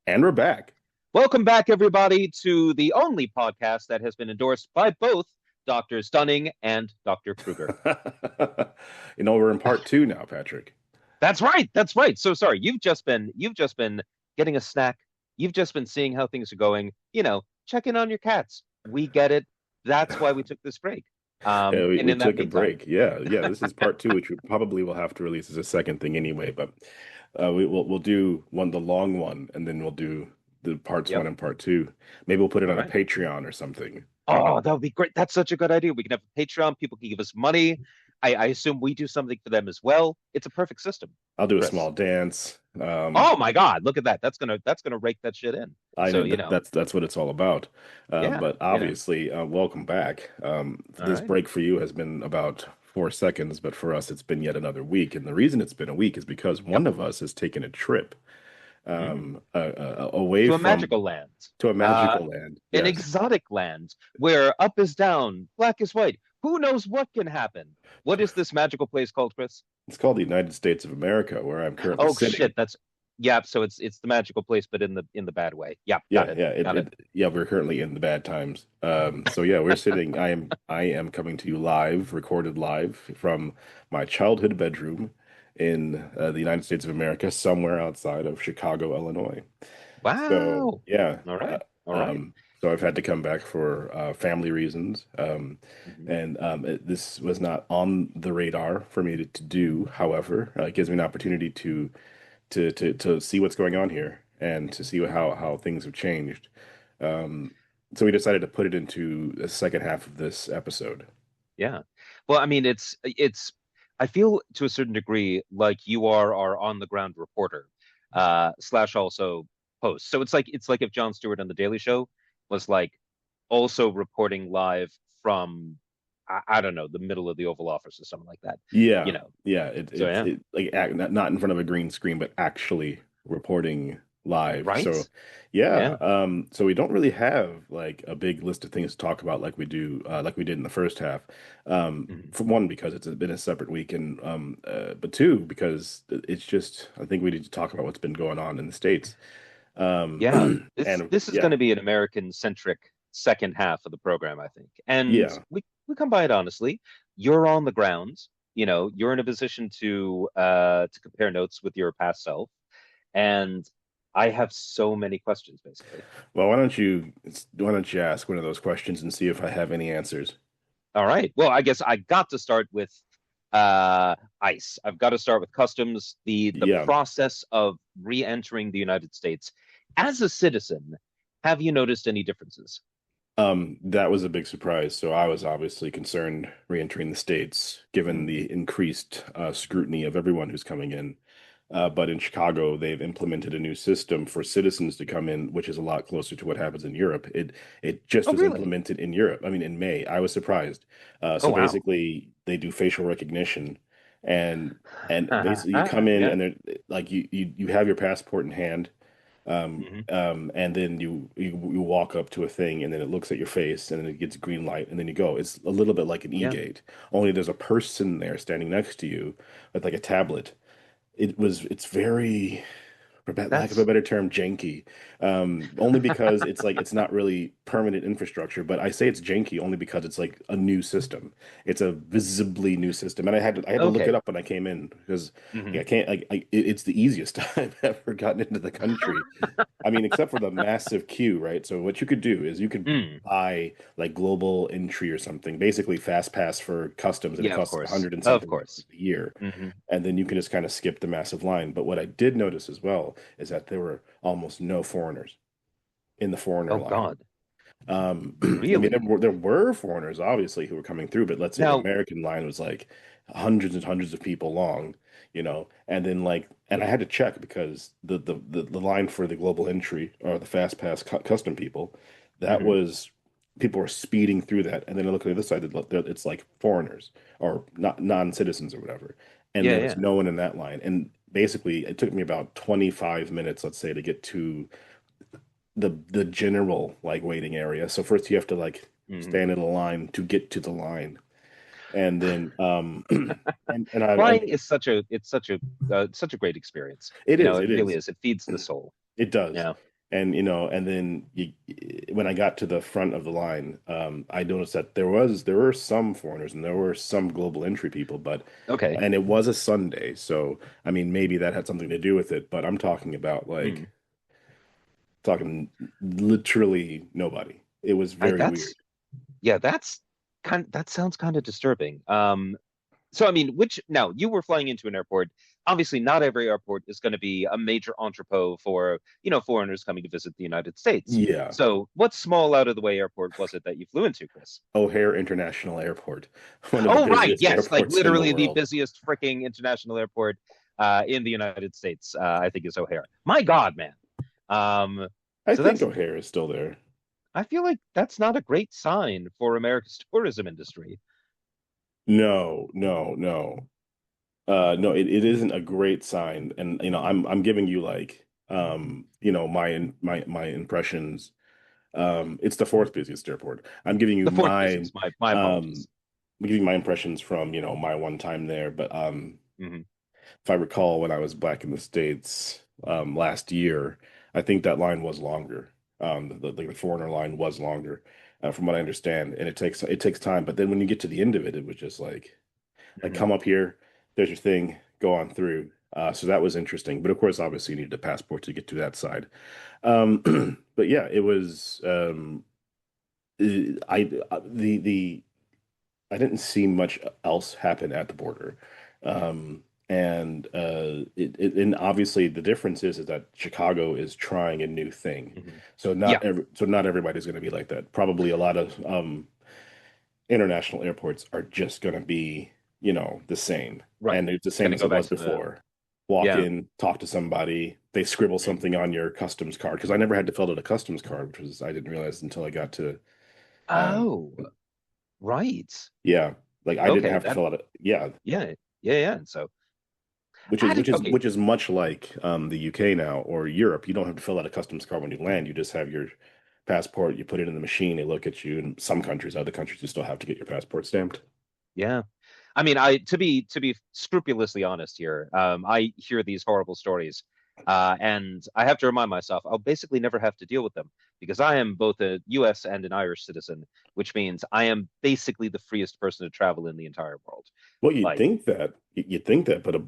And we're back. Welcome back, everybody, to the only podcast that has been endorsed by both Dr. Stunning and Dr. Kruger. We're in part two now, Patrick. That's right. That's right. So sorry. You've just been getting a snack. You've just been seeing how things are going. Checking on your cats. We get it. That's why we took this break. Yeah, we, And we in that took a meantime, break. Yeah. This is part two, which we probably will have to release as a second thing anyway. But we'll do the long one, and then we'll do the parts yep. one and part two. Maybe we'll put it All on a right. Patreon or something. Oh, that would be great. That's such a good idea. We can have a Patreon. People can give us money. I assume we do something for them as well. It's a perfect system, I'll do a Chris. small dance. Oh my God, look at that. That's gonna rake that shit in. I So, know that's what it's all about. yeah, But obviously, welcome back. All This right. break for you has been about 4 seconds, but for us, it's been yet another week. And the reason it's been a week is because Yep. one of us has taken a trip Hmm. away To a from magical land. to a Uh, magical land. an Yes, exotic land where up is down, black is white. Who knows what can happen? What is this magical place called, Chris? it's called the United States of America, where I'm currently Oh sitting. shit, that's yeah, so it's the magical place, but in the bad way. Yeah, got Yeah, it. yeah, Got it. we're currently in the bad times. So yeah, we're sitting. I am coming to you live, recorded live from my childhood bedroom in the United States of America, somewhere outside of Chicago, Illinois. So Wow. yeah, All right. All right. so I've had to come back for family reasons, Hmm. and this was not on the radar for me to do. However, it gives me an opportunity to see what's going on here and to see how things have changed. Um, so we decided to put it into the second half of this episode. Yeah. Well, I mean, it's I feel to a certain degree like you are our on the ground reporter, slash also host. So it's like if Jon Stewart on The Daily Show was like also reporting live from I don't know, the middle of the Oval Office or something like that. You Yeah, know. yeah. So yeah. Like not in front of a green screen, but actually reporting live. Right? So yeah. Yeah. So we don't really have like a big list of things to talk about like we did in the first half. Mhm. For one, because it's been a separate week, and but two, because it's just I think we need to talk about what's been going on in the States. Yeah. This And this is yeah, going to be an American centric second half of the program, I think. And yeah. we come by it honestly. You're on the ground, you're in a position to compare notes with your past self. And I have so many questions, basically. Well, why don't you ask one of those questions and see if I have any answers? All right. Well, I guess I got to start with ICE. I've got to start with customs, the Yeah. process of re-entering the United States. As a citizen, have you noticed any differences? That was a big surprise. So I was obviously concerned re-entering the States, given Mm. the increased scrutiny of everyone who's coming in. But in Chicago, they've implemented a new system for citizens to come in, which is a lot closer to what happens in Europe. It just Oh, was really? implemented in Europe. I mean, in May. I was surprised. Oh, So wow. basically, they do facial recognition, and basically you come in Yeah. and they're like you have your passport in hand. Hmm. And then you walk up to a thing, and then it looks at your face, and then it gets a green light, and then you go. It's a little bit like an Yeah. e-gate, only there's a person there standing next to you with like a tablet. It's very, for lack of a That's better term, janky. Only because it's like it's not really permanent infrastructure, but I say it's janky only because it's like a new system. It's a visibly new system, and I had to look it okay. up when I came in because Hmm. like, I can't like it's the easiest time I've ever gotten into the country. I mean, except for the massive queue, right? So what you could do is you could Mm. buy like global entry or something, basically fast pass for customs, and it Yeah, of costs a course. hundred and Of something course. dollars a year, Hmm. and then you can just kind of skip the massive line. But what I did notice as well is that there were almost no foreigners in the foreigner Oh, line. God. I mean, Really? there were foreigners obviously who were coming through, but let's say the Now, American line was like hundreds and hundreds of people long, and then like, and I had to check because the line for the global entry or the fast pass custom people, that mhm. was people were speeding through that, and then I look at the other side, it's like foreigners or not non-citizens or whatever, and Yeah, there was yeah. no one in that line, and basically it took me about 25 minutes, let's say, to get to the general like waiting area. So first you have to like Hmm. stand in a line to get to the line, and then and I Flying is such a great experience. it is It it really is is. It feeds the soul. it does. Yeah. And and then when I got to the front of the line, I noticed that there were some foreigners and there were some global entry people, but Okay. and it was a Sunday, so I mean maybe that had something to do with it, but I'm talking about Hmm. talking literally nobody. It was I very weird. that's yeah, that sounds kind of disturbing. So I mean, which now you were flying into an airport. Obviously, not every airport is going to be a major entrepot for, foreigners coming to visit the United States. Yeah. So what small out of the way airport was it that you flew into, Chris? O'Hare International Airport, one of the Oh, right. busiest Yes, like airports in the literally the world. busiest freaking international airport in the United States, I think is O'Hare. My God, man. Um, I so think that's O'Hare is still there. I feel like that's not a great sign for America's tourism industry. No, no, no. No, it isn't a great sign. And I'm giving you like my impressions. It's the fourth busiest airport. I'm giving you The fourth busiest. My um apologies. I'm giving you my impressions from, my one time there. But Hmm. if I recall when I was back in the States last year, I think that line was longer. The foreigner line was longer, from what I understand. And it takes time. But then when you get to the end of it, it was just like Hmm. come up here, there's your thing, go on through. So that was interesting. But of course, obviously, you needed a passport to get to that side. But yeah, it was. The I didn't see much else happen at the border, and and obviously the difference is that Chicago is trying a new thing. Hmm. So Yeah, not everybody's going to be like that. Probably a lot of international airports are just going to be, the same. right. And it's the same Gonna as go it back was to the before. Walk yeah. in, talk to somebody, they scribble Mhm. something on your customs card. Because I never had to fill out a customs card, which was I didn't realize until I got to, um, Oh, right. yeah, like I didn't Okay, have to that fill out yeah, yeah, yeah, yeah. And so which how is did okay, which is much like the UK now or Europe. You don't have to fill out a customs card when you land. You just have your passport, you put it in the machine, they look at you. In some countries, other countries, you still have to get your passport stamped. yeah. I mean, I to be scrupulously honest here, I hear these horrible stories, and I have to remind myself I'll basically never have to deal with them because I am both a U.S. and an Irish citizen, which means I am basically the freest person to travel in the entire world. Well, Like, you'd think that, but a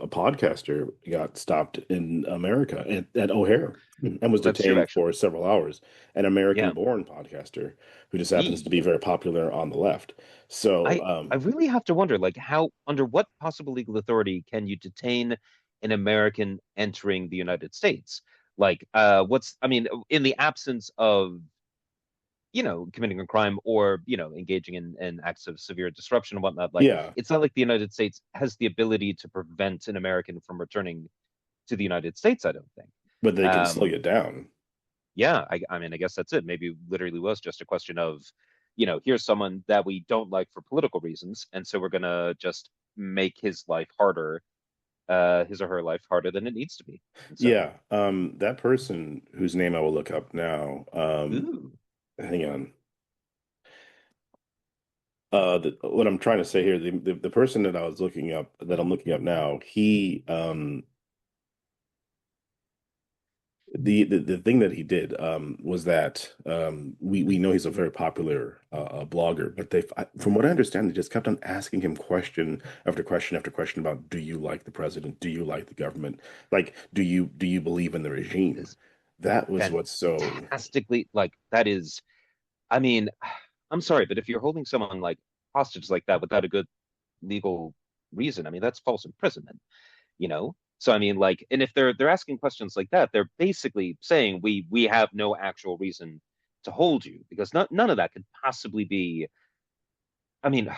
podcaster got stopped in America at O'Hare and was well, that's true, detained for actually. several hours. An Yeah. American-born podcaster who just happens to be E very popular on the left. So, I really have to wonder, like, how, under what possible legal authority can you detain an American entering the United States? Like, I mean, in the absence of, committing a crime or, engaging in acts of severe disruption and whatnot, like, yeah, it's not like the United States has the ability to prevent an American from returning to the United States, I don't think. but they can slow Um, you down. yeah, I mean, I guess that's it. Maybe literally was just a question of, here's someone that we don't like for political reasons, and so we're gonna just make his life harder, his or her life harder than it needs to be. And so, Yeah, that person whose name I will look up now. ooh, Hang on. What I'm trying to say here, the person that I'm looking up now, he the thing that he did was that we know he's a very popular blogger, but from what I understand, they just kept on asking him question after question after question about do you like the president? Do you like the government? Like, do you believe in the that regime? is That was what's so fantastically like that is. I mean, I'm sorry, but if you're holding someone like hostage like that without a good legal reason, I mean, that's false imprisonment. So I mean, like, and if they're asking questions like that, they're basically saying we have no actual reason to hold you because none of that could possibly be. I mean,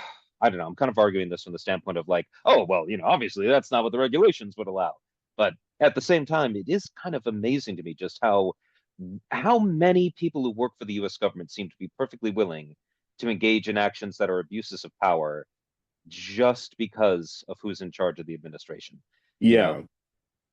I don't know. I'm kind of arguing this from the standpoint of like, oh well, obviously that's not what the regulations would allow. But at the same time, it is kind of amazing to me just how many people who work for the U.S. government seem to be perfectly willing to engage in actions that are abuses of power just because of who's in charge of the administration. You know, yeah.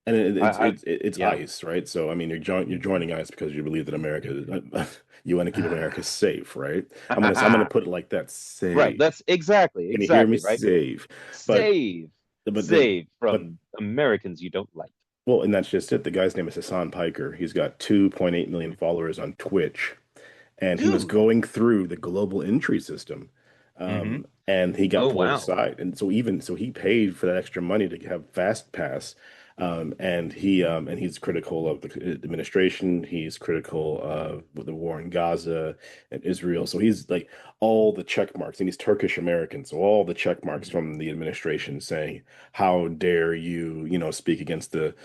And I it's yeah. ICE, right? So I mean, you're joining ICE because you believe that you want to keep America safe, right? I'm gonna put it like that, Right. safe. That's exactly, Can you hear me? exactly right. Safe. But Save, but the save but from Americans you don't like. Well, and that's just it. The guy's name is Hasan Piker. He's got 2.8 million Mhm. followers on Twitch, and he was Dude. going through the global entry system, Hmm. and he got Oh, pulled wow. aside, and so he paid for that extra money to have Fast Pass, and he's critical of the administration. He's critical of the war in Gaza and Israel. So he's like all the check marks, and he's Turkish American, so all the check marks Hmm. from the administration saying, "How dare you, speak against the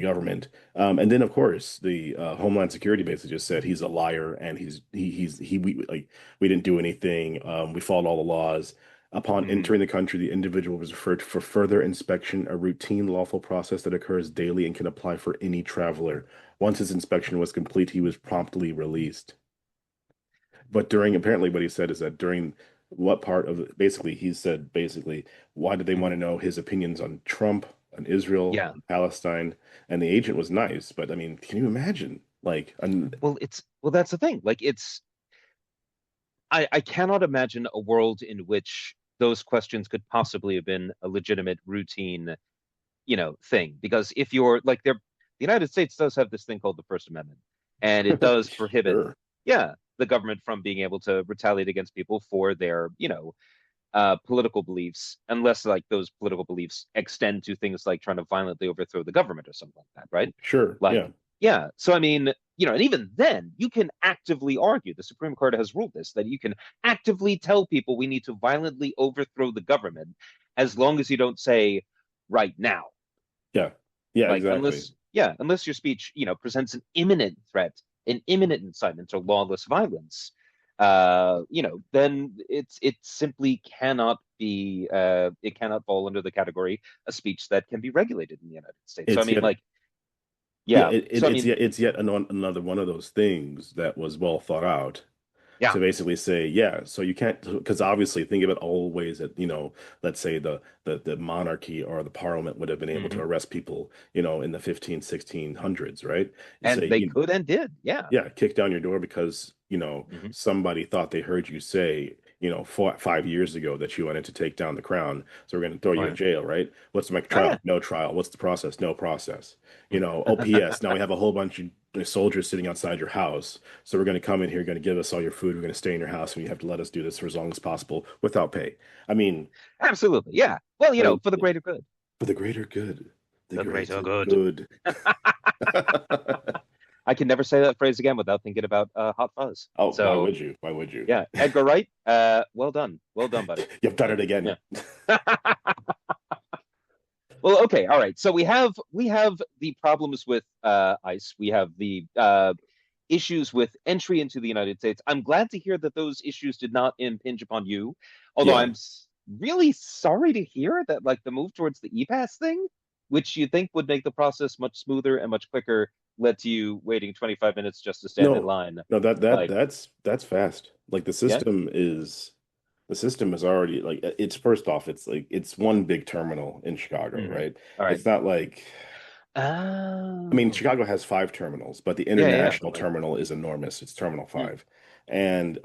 government." And then of course the Homeland Security basically just said he's a liar and we didn't do anything. We followed all the laws. Upon Hmm. entering the country, the individual was referred for further inspection, a routine lawful process that occurs daily and can apply for any traveler. Once his inspection was complete, he was promptly released. But apparently what he said is that during what part of basically he said basically why did they want Hmm. to know his opinions on Trump, on Israel, Yeah. on Palestine? And the agent was nice, but I mean, can you imagine? Well, that's the thing. Like I cannot imagine a world in which those questions could possibly have been a legitimate routine, thing. Because if you're like the United States does have this thing called the First Amendment, and it does prohibit, Sure, yeah, the government from being able to retaliate against people for their, political beliefs, unless like those political beliefs extend to things like trying to violently overthrow the government or something like that, right? sure, Like, yeah, yeah. So I mean, and even then, you can actively argue. The Supreme Court has ruled this that you can actively tell people we need to violently overthrow the government as long as you don't say right now. yeah, yeah, Like exactly. unless your speech, presents an imminent threat, an imminent incitement to lawless violence, then it simply cannot be it cannot fall under the category of speech that can be regulated in the United States. So I It's mean, yet like, Yeah, yeah. So I mean, it's yet another one of those things that was well thought out yeah. to basically say, yeah, so you can't, because obviously think about all the ways that, let's say the monarchy or the parliament would have been able to Hmm. arrest people, in the 15, 1600s, right? You And say, they could and did, yeah. yeah, kick down your door because, Hmm. somebody thought they heard you say, 5 years ago that you wanted to take down the crown. So we're going to throw you in Right. jail, right? What's my Oh yeah. trial? No trial. What's the process? No process. Oh, PS, now we have a whole bunch of soldiers sitting outside your house. So we're going to come in here, you're going to give us all your food. We're going to stay in your house and you have to let us do this for as long as possible without pay. I mean, Absolutely, yeah. Well, I mean, for the greater good. for the greater good, the The greater greater good. good. I can never say that phrase again without thinking about Hot Fuzz. Oh, why So would you? Why would you? yeah, Edgar Wright, well done, buddy. You've done Like, it again. yeah. Well, okay, all right. So we have the problems with ICE. We have the issues with entry into the United States. I'm glad to hear that those issues did not impinge upon you. Although Yeah. really sorry to hear that like the move towards the e-pass thing, which you think would make the process much smoother and much quicker, led to you waiting 25 minutes just to stand in No, line. no, Like, that's fast. Like yeah. the system is already like it's first off, it's like it's one big terminal in Chicago, Hmm. right? All right. It's not like I mean, Oh, Chicago has five terminals, but the yeah, yeah. But international like, terminal is enormous. It's Terminal mm, 5. And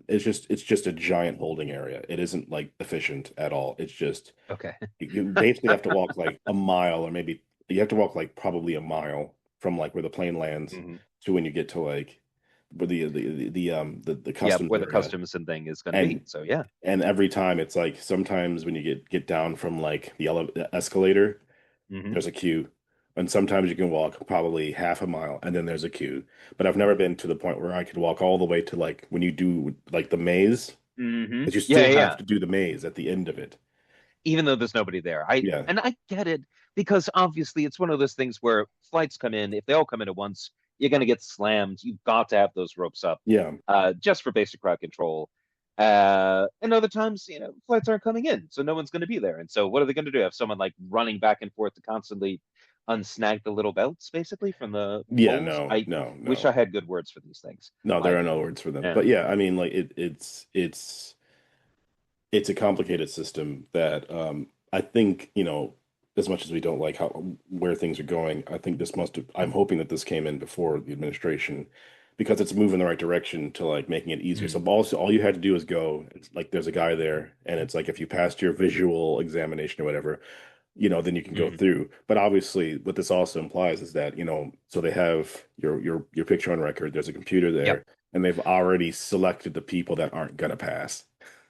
it's just a giant holding area. It isn't like efficient at all. It's just okay. you basically have to walk like a mile or maybe you have to walk like probably a mile from like where the plane lands Hmm. to when you get to like where the Yeah, customs where the area. customs and thing is going to be. And So yeah. and every time it's like sometimes when you get down from like the escalator, Hmm. there's a queue. And sometimes you can walk probably half a mile and then there's a queue. But I've never been to the point where I could walk all the way to like when you do like the maze, Hmm. because you Yeah, still yeah, have yeah. to do the maze at the end of it. Even though there's nobody there. I Yeah. and I get it because obviously it's one of those things where flights come in, if they all come in at once, you're going to get slammed. You've got to have those ropes up Yeah. just for basic crowd control. And other times, flights aren't coming in, so no one's going to be there. And so what are they going to do? Have someone like running back and forth to constantly unsnag the little belts, basically, from the Yeah, poles? no, I no, wish I no. had good words for these things. No, there Like, are no words for them. yeah. But yeah, I mean like it's a complicated system that I think, as much as we don't like how where things are going, I think I'm hoping that this came in before the administration because it's a move in the right direction to like making it easier. So Mm. all you had to do is go, it's like there's a guy there and it's like if you passed your visual examination or whatever, then you can go Mhm. through. But obviously, what this also implies is that, so they have your picture on record, there's a computer Yep. there, and they've already selected the people that aren't gonna pass.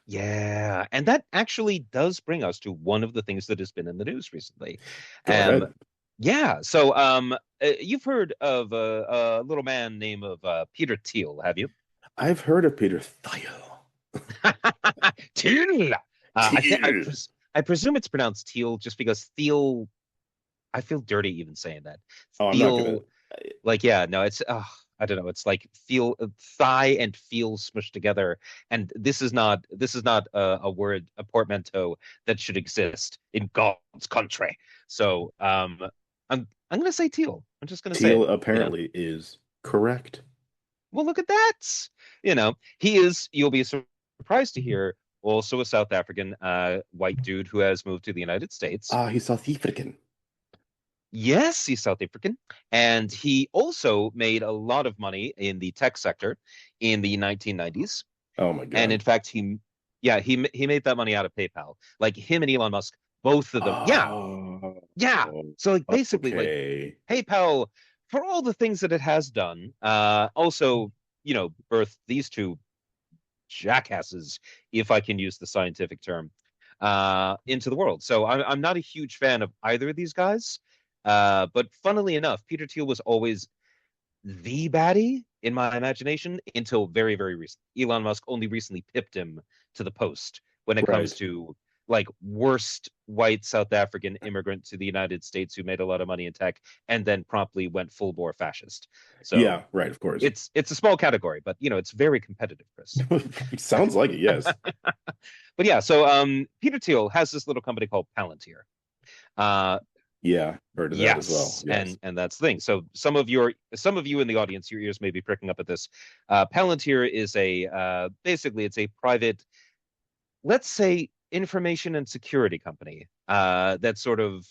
Yeah, and that actually does bring us to one of the things that has been in the news recently. Go Um, ahead. yeah, so you've heard of a little man named of Peter Thiel, have you? I've heard of Peter Thiel. Thiel. Thiel. I presume it's pronounced Thiel just because Thiel. I feel dirty even saying that. Oh, I'm not gonna. Thiel, like yeah, no, it's I don't know. It's like feel thigh and feel smushed together, and this is not a word, a portmanteau that should exist in God's country. So I'm gonna say Thiel. I'm just gonna say it. Thiel apparently is correct. Well, look at that. He is. You'll be surprised to hear. Also, a South African white dude who has moved to the United States. Ah, he's South African. Yes, he's South African. And he also made a lot of money in the tech sector in the 1990s. Oh my And God. in fact, yeah, he made that money out of PayPal. Like him and Elon Musk, both of them. Yeah, Oh, yeah. So like basically, like okay. PayPal, for all the things that it has done, also, birthed these two jackasses, if I can use the scientific term, into the world. So I'm not a huge fan of either of these guys. But funnily enough, Peter Thiel was always the baddie in my imagination until very, very recent. Elon Musk only recently pipped him to the post when it comes Right. to like worst white South African immigrant to the United States who made a lot of money in tech and then promptly went full bore fascist. So Yeah, right, of course. it's a small category, but it's very competitive, Chris. Sounds like it, yes. But yeah, so Peter Thiel has this little company called Palantir. Uh, Yeah, heard of that as well. yes, Yes. and that's the thing. So some of you in the audience, your ears may be pricking up at this. Palantir is a basically it's a private, let's say, information and security company that sort of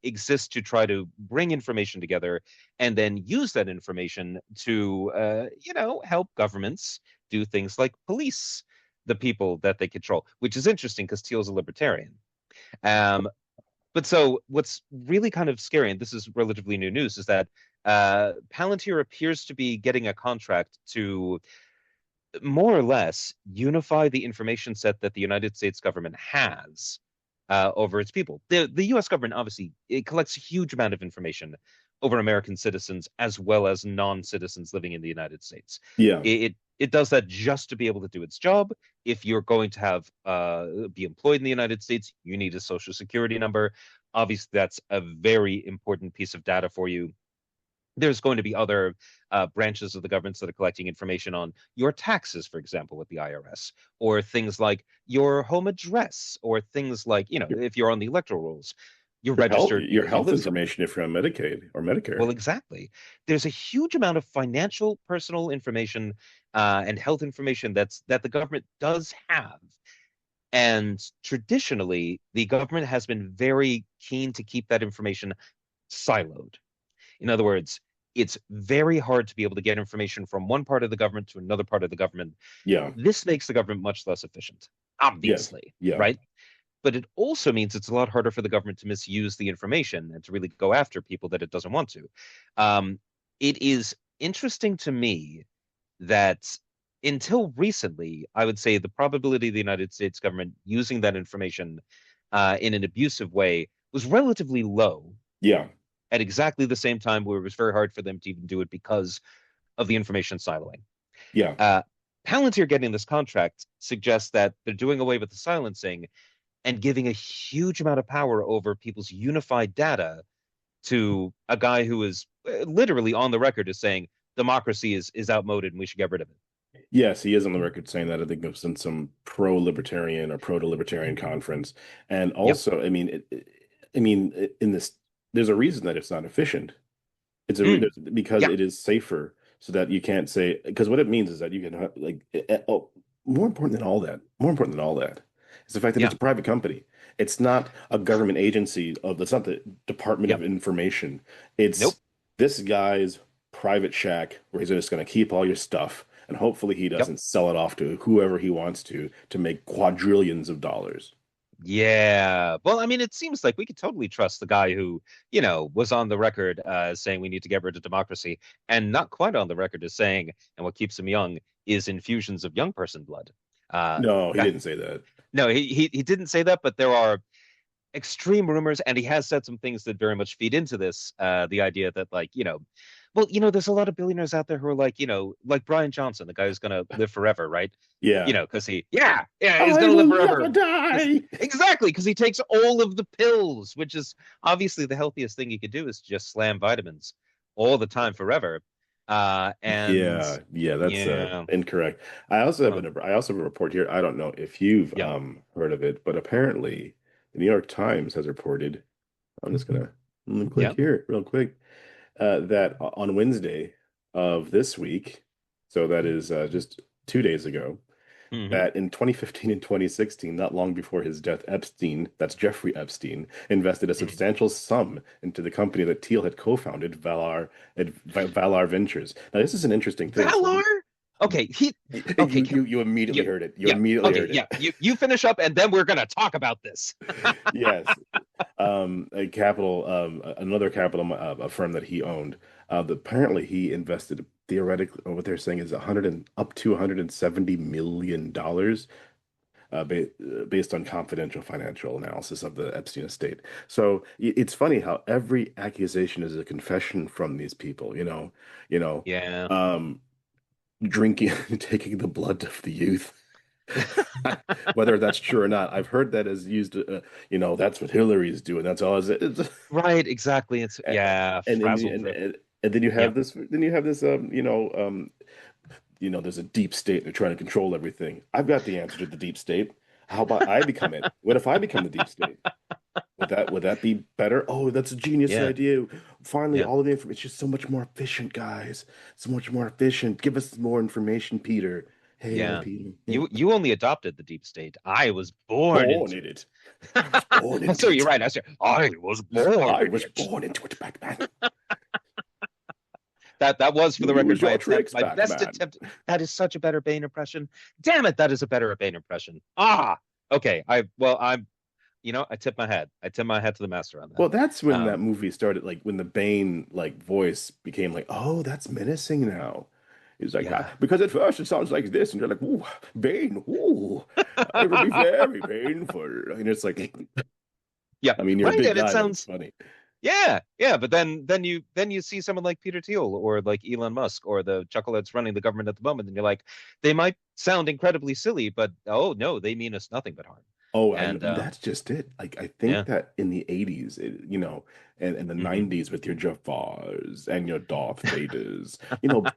exists to try to bring information together and then use that information to help governments do things like police the people that they control, which is interesting because Thiel's a libertarian. Um, but so what's really kind of scary, and this is relatively new news, is that Palantir appears to be getting a contract to more or less unify the information set that the United States government has over its people. The U.S. government obviously it collects a huge amount of information over American citizens as well as non-citizens living in the United States. Yeah. It does that just to be able to do its job. If you're going to have be employed in the United States, you need a social security number. Obviously, that's a very important piece of data for you. There's going to be other branches of the governments that are collecting information on your taxes, for example, with the IRS, or things like your home address, or things like, Your, if you're on the electoral rolls, you're your health registered, your if you health live somewhere. information if you're on Medicaid or Well, Medicare. exactly. There's a huge amount of financial, personal information and health information that the government does have. And traditionally, the government has been very keen to keep that information siloed. In other words, it's very hard to be able to get information from one part of the government to another part of the government. Yeah. This makes the government much less efficient, Yes. obviously, Yeah. right? But it also means it's a lot harder for the government to misuse the information and to really go after people that it doesn't want to. Um, it is interesting to me that until recently, I would say the probability of the United States government using that information in an abusive way was relatively low Yeah. at exactly the same time where it was very hard for them to even do it because of the information siloing. Yeah. Uh, Palantir getting this contract suggests that they're doing away with the silencing and giving a huge amount of power over people's unified data to a guy who is literally on the record as saying democracy is outmoded and we should get rid of it. Yes, he is on the record saying that. I think it was in some pro-libertarian or proto-libertarian conference. And Yep. also, I mean, in this, there's a reason that it's not efficient. Mm, Because yeah. it is safer, so that you can't say, because what it means is that you can more important than all that is the fact that Yeah. it's a private company. It's not a government agency of it's not the Department of Yep. Information. Nope. It's this guy's private shack where he's just going to keep all your stuff, and hopefully he Yep. doesn't sell it off to whoever he wants to make quadrillions of dollars. Yeah. Well, I mean, it seems like we could totally trust the guy who, was on the record saying we need to get rid of democracy, and not quite on the record as saying, and what keeps him young is infusions of young person blood. Uh, No, he that didn't say that. no, he didn't say that, but there are extreme rumors, and he has said some things that very much feed into this. The idea that, like, well, there's a lot of billionaires out there who are like, like Brian Johnson, the guy who's gonna live forever, right? Yeah. Because yeah, he's I gonna will live never forever. die. Exactly, because he takes all of the pills, which is obviously the healthiest thing you could do is just slam vitamins all the time forever. And Yeah, yeah, that's yeah, incorrect. I also have well, I also have a report here. I don't know if you've yeah. heard of it, but apparently the New York Times has reported. I'm gonna click Yeah. here real quick. That on Wednesday of this week, so that is just 2 days ago, Hmm. that in 2015 and 2016, not long before his death, Epstein, that's Jeffrey Epstein, invested a substantial sum into the company that Thiel had co-founded, Valar Ventures. Now, this is an interesting thing. So Valar? Okay, okay, you yeah, immediately heard it. You yeah, immediately okay, heard it. yeah. You finish up, and then we're gonna talk about this. Yes. A capital, another capital a firm that he owned. Apparently, he invested theoretically, or what they're saying is 100 and up to 170 million dollars, based on confidential financial analysis of the Epstein estate. So it's funny how every accusation is a confession from these people. You know, Yeah. um, drinking, taking the blood of the youth. Whether that's true or not, I've heard that as used. That's what Hillary's doing. That's all. Right, exactly. It's yeah, and then frazzled. and then you Yeah. have this. There's a deep state. They're trying to control everything. I've got the answer to the deep state. How about I become it? What if I become the deep state? Would that be better? Oh, that's a genius Yeah. idea. Finally, Yeah. all of the information. It's just so much more efficient, guys. So much more efficient. Give us more information, Peter. Hey, Yeah. Peter. Yeah. You only adopted the deep state. I was born Born into in it. I was born it. into So you're it. right. I was born I in was it. born into it, Batman. That was, for the record, Use your tricks, my best Batman. attempt. That is such a better Bane impression. Damn it, that is a better Bane impression. Okay. I tip my hat. I tip my hat to the master on that. Well, that's when that Um, movie started, like when the Bane like voice became like, oh, that's menacing now. He's like, yeah. because at first it sounds like this, and you're like, ooh, Bane, ooh, it would be very painful. And it's like, Yeah, I mean, you're a right. big And it guy, but it's sounds funny. yeah, but then you see someone like Peter Thiel or like Elon Musk or the chuckleheads running the government at the moment, and you're like, they might sound incredibly silly, but oh no, they mean us nothing but harm. Oh, And that's just it. Like I think yeah. that in the 80s, and the Hmm. 90s with your Jafars and your Darth Vaders,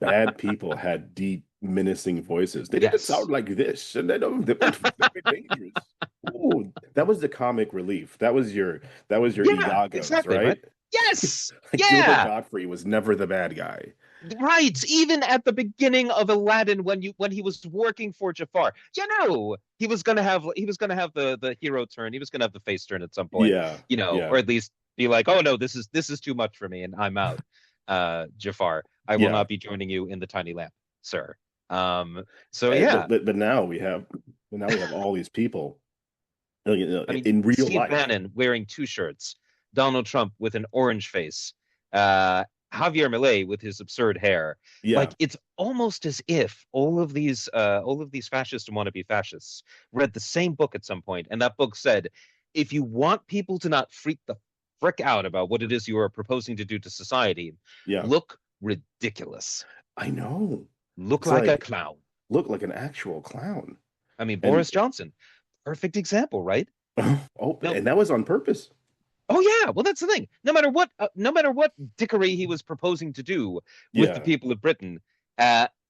bad people had deep, menacing voices. They didn't Yes. sound like this, and they weren't very dangerous. Ooh, that was the comic relief. That was your Yeah, Iagos, exactly, right? right? Yes. Like Gilbert Yeah. Godfrey was never the bad guy. Right. Even at the beginning of Aladdin, when he was working for Jafar, he was gonna have the hero turn. He was gonna have the face turn at some point, Yeah, or yeah, at least be like, oh no, this is too much for me, and I'm out. Jafar, I will yeah. not be joining you in the tiny lamp, sir. So And, yeah, but now we have all these people, I mean, in real Steve life. Bannon wearing two shirts, Donald Trump with an orange face, uh, Javier Milei with his absurd hair. Yeah, Like it's almost as if all of these fascists and wannabe fascists read the same book at some point, and that book said, if you want people to not freak the frick out about what it is you are proposing to do to society, yeah. look ridiculous, I know. look It's like a like clown. look like an actual clown. I mean, And Boris Johnson, perfect example, right? oh, No, and that was on purpose. oh yeah, well that's the thing. No matter what dickery he was proposing to do with the Yeah. people of Britain,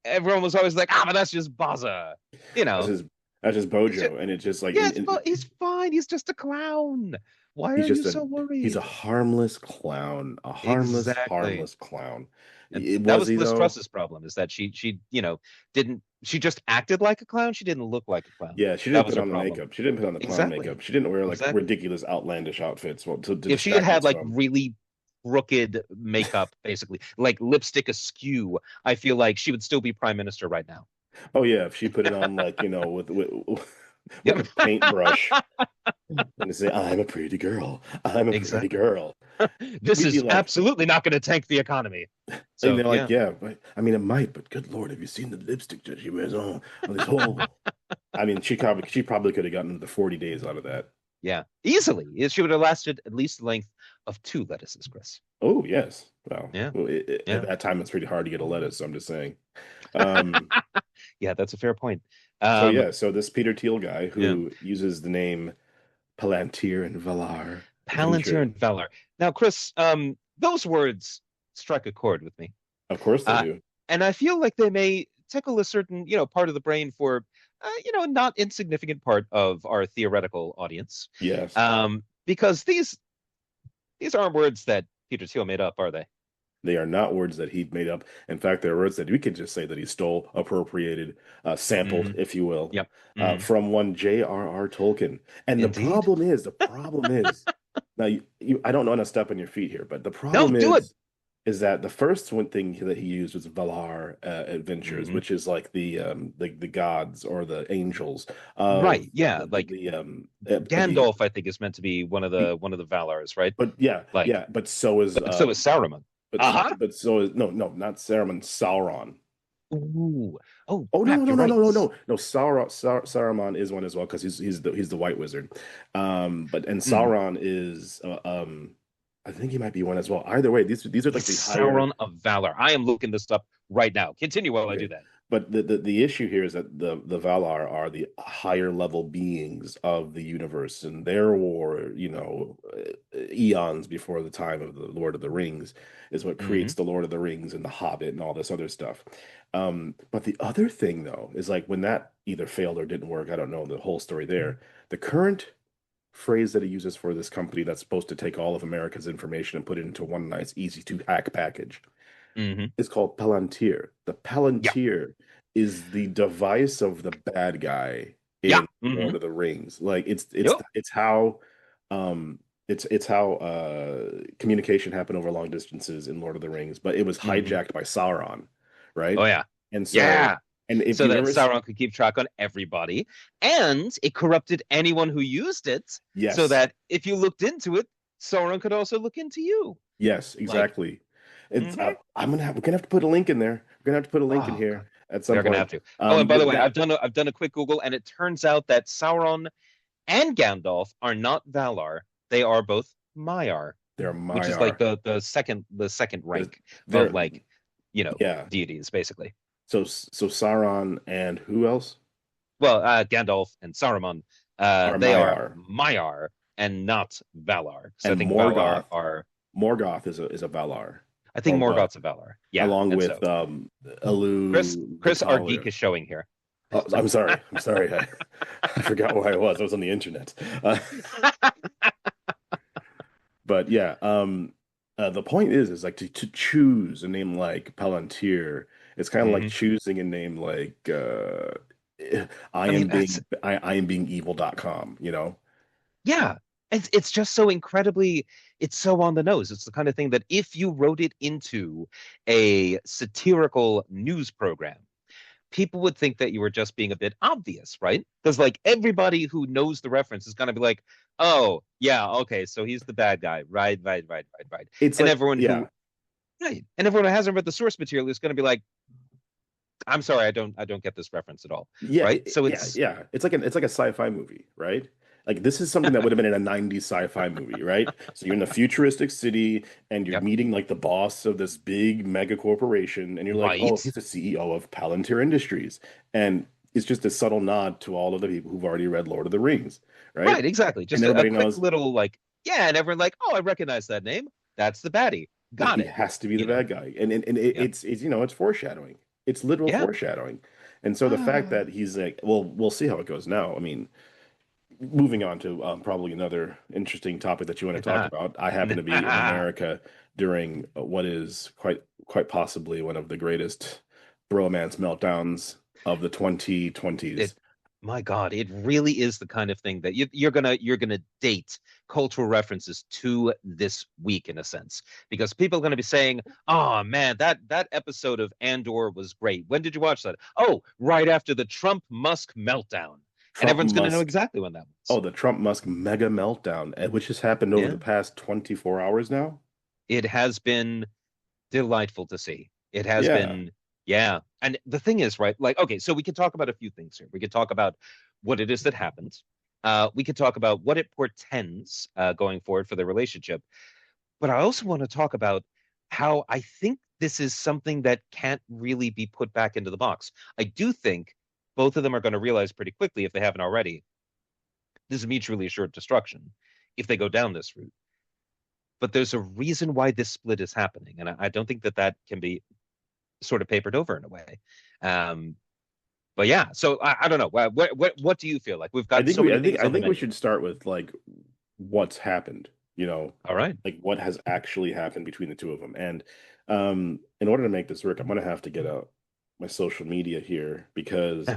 everyone was always like, but that's just Baza, you That's know. his that's his He's just, Bojo. And it's just like yeah, he's fine. He's just a clown. Why he's are you just a so he's a worried? harmless clown. A harmless, Exactly. harmless clown. And that Was was he Liz though? Truss's problem, is that she didn't she just acted like a clown. She didn't look like a clown. Yeah, she That didn't was put her on the problem. makeup. She didn't put on the clown Exactly. makeup. She didn't wear like Exactly. ridiculous outlandish outfits, well, to If she had distract had us like from. really crooked makeup, basically, like lipstick askew, I feel like she would still be prime minister right now. Oh yeah, if she put it on like, with Yep. a paintbrush and they say, "I'm a pretty girl. I'm a pretty Exactly. girl." This We'd be is like, absolutely not going to tank the economy. and So they're like, yeah, "Yeah, but I mean, it might, but good Lord, have you seen the lipstick that she wears on? Oh, this whole." I mean, she probably could have gotten the 40 days out of that. yeah, easily. She would have lasted at least the length of two lettuces, Chris. Oh yes. Well, Yeah, at yeah, that time, it's pretty hard to get a lettuce. So I'm just saying. Um, yeah. That's a fair point. so Um, yeah, so this Peter Thiel guy yeah, who uses the name Palantir and Valar Palantir venture. and Valor. Now, Chris, those words strike a chord with me. Of course they Uh, do. and I feel like they may tickle a certain, part of the brain for, not insignificant part of our theoretical audience. Yes. Because these aren't words that Peter Thiel made up, are they? They are not words that he made up. In fact, they're words that we could just say that he stole, appropriated, sampled, Hmm. if you will, Yep. Hmm. from one J.R.R. Tolkien. And Indeed. the problem is, now I don't want to step on your feet here, but the No, problem do it. is that the first one thing that he used was Valar adventures, Hmm. which is like the gods or the angels of Right. Yeah. Like the Gandalf, I think, is meant to be one of the Valars, right? but yeah, Like, yeah, but so is but so is Saruman. Uh-huh. no, not Saruman, Sauron. Ooh. Oh Oh no, crap, no, you're no, right. no, no, no, no. Saruman is one as well because he's the White Wizard. But and Hmm. Sauron is I think he might be one as well. Either way, these are Is like the higher. Sauron of Valor. I am looking this up right now. Continue while I Okay. do that. But the issue here is that the Valar are the higher level beings of the universe, and their war, eons before the time of the Lord of the Rings, is what Hmm. creates the Lord of the Rings and the Hobbit and all this other stuff. But the other thing though is like when that either failed or didn't work, I don't know the whole story there. The current phrase that he uses for this company that's supposed to take all of America's information and put it into one nice, easy to hack package Hmm. is called Palantir. The Yeah. Palantir is the device of the bad guy Yeah. in Hmm. Lord of the Rings. Like Yep. it's how it's how communication happened over long distances in Lord of the Rings, but it was Hmm. hijacked by Sauron, Oh right? yeah. And so Yeah. and if So you've that ever Sauron could keep track on everybody, and it corrupted anyone who used it, so yes, that if you looked into it, Sauron could also look into you. yes, Like, exactly. It's hmm we're gonna have to put a link in there. We're gonna have to put a link in oh here god, at we some are gonna have point. to. Oh, and by the way, I've done a quick Google, and it turns out that Sauron and Gandalf are not Valar; they are both Maiar, they're which is like Maiar. the second They're, rank of they're like, yeah. deities, basically. So Sauron and who else Well, Gandalf and Saruman, are they are Maiar Maiar and not Valar. So I and think Valar Morgoth. are. Morgoth is a Valar, I think or Morgoth's a Valar. Yeah, along and with so Elu the Chris, our geek Taller. is showing here. Oh, I'm sorry. I'm sorry. I forgot where I was. I was on the internet. But yeah, the point is like to choose a name like Palantir. It's kind of like Hmm. choosing a name like I mean, that's I am being evil.com, you know? yeah. It's just so incredibly. It's so on the nose. It's the kind of thing that if you wrote it into a satirical news program, people would think that you were just being a bit obvious, right? Because like everybody who knows the reference is gonna be like, "Oh, yeah, okay, so he's the bad guy, right, right, right, right, right," It's and like, everyone yeah. who right, and everyone who hasn't read the source material is gonna be like, "I'm sorry, I don't get this reference at all," Yeah, right? So yeah, it's yeah. It's like a sci-fi movie, right? Like this is something that would have been in a 90s sci-fi movie, right? So you're in a futuristic city and you're yep, meeting like the boss of this big mega corporation and you're like, "Oh, right, he's the CEO of Palantir Industries." And it's just a subtle nod to all of the people who've already read Lord of the Rings, right? right, exactly. And Just a everybody quick knows, little like, yeah, and everyone like, "Oh, I recognize that name. That's the baddie. like Got he it." has to be the You know? bad guy, and Yep. it's it's foreshadowing. It's literal Yeah. foreshadowing, and so the fact that he's like, well, we'll see how it goes now. I mean, moving on to probably another interesting topic that you want to talk about. I happen to be in America during what is quite possibly one of the greatest bromance meltdowns of the 2020s. It, my God, it really is the kind of thing that you're gonna date cultural references to this week in a sense, because people are gonna be saying, "Oh man, that episode of Andor was great. When did you watch that? Oh, right after the Trump Musk meltdown." And Trump everyone's going to know Musk. exactly when that Oh, was. the Trump Musk mega meltdown, which has happened over the Yeah. past 24 hours now. It has been delightful to see. It has Yeah. been, yeah. And the thing is, right? Like, okay, so we could talk about a few things here. We could talk about what it is that happened. We could talk about what it portends going forward for the relationship. But I also want to talk about how I think this is something that can't really be put back into the box. I do think both of them are going to realize pretty quickly, if they haven't already, this is mutually assured destruction if they go down this route. But there's a reason why this split is happening, and I don't think that that can be sort of papered over in a way. Um, but yeah, so I don't know. What do you feel like? We've I got think so we many I think things I on the think we menu. should start with like what's happened, All right. like what has actually happened between the two of them. And in order to make this work, I'm gonna have to get out my social media here because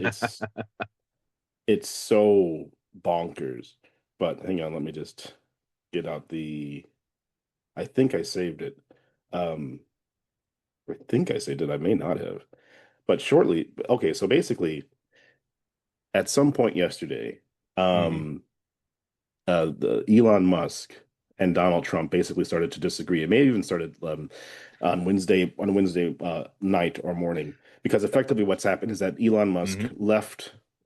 it's so bonkers. But hang on, let me just get out the I think I saved it. Um I think I saved it. I may not have. But shortly, okay, so basically at some point yesterday, Hmm. um the Elon Musk and Donald Trump basically started to disagree. It may have even started on Wednesday night or morning, because effectively what's happened is that Elon Musk Hmm.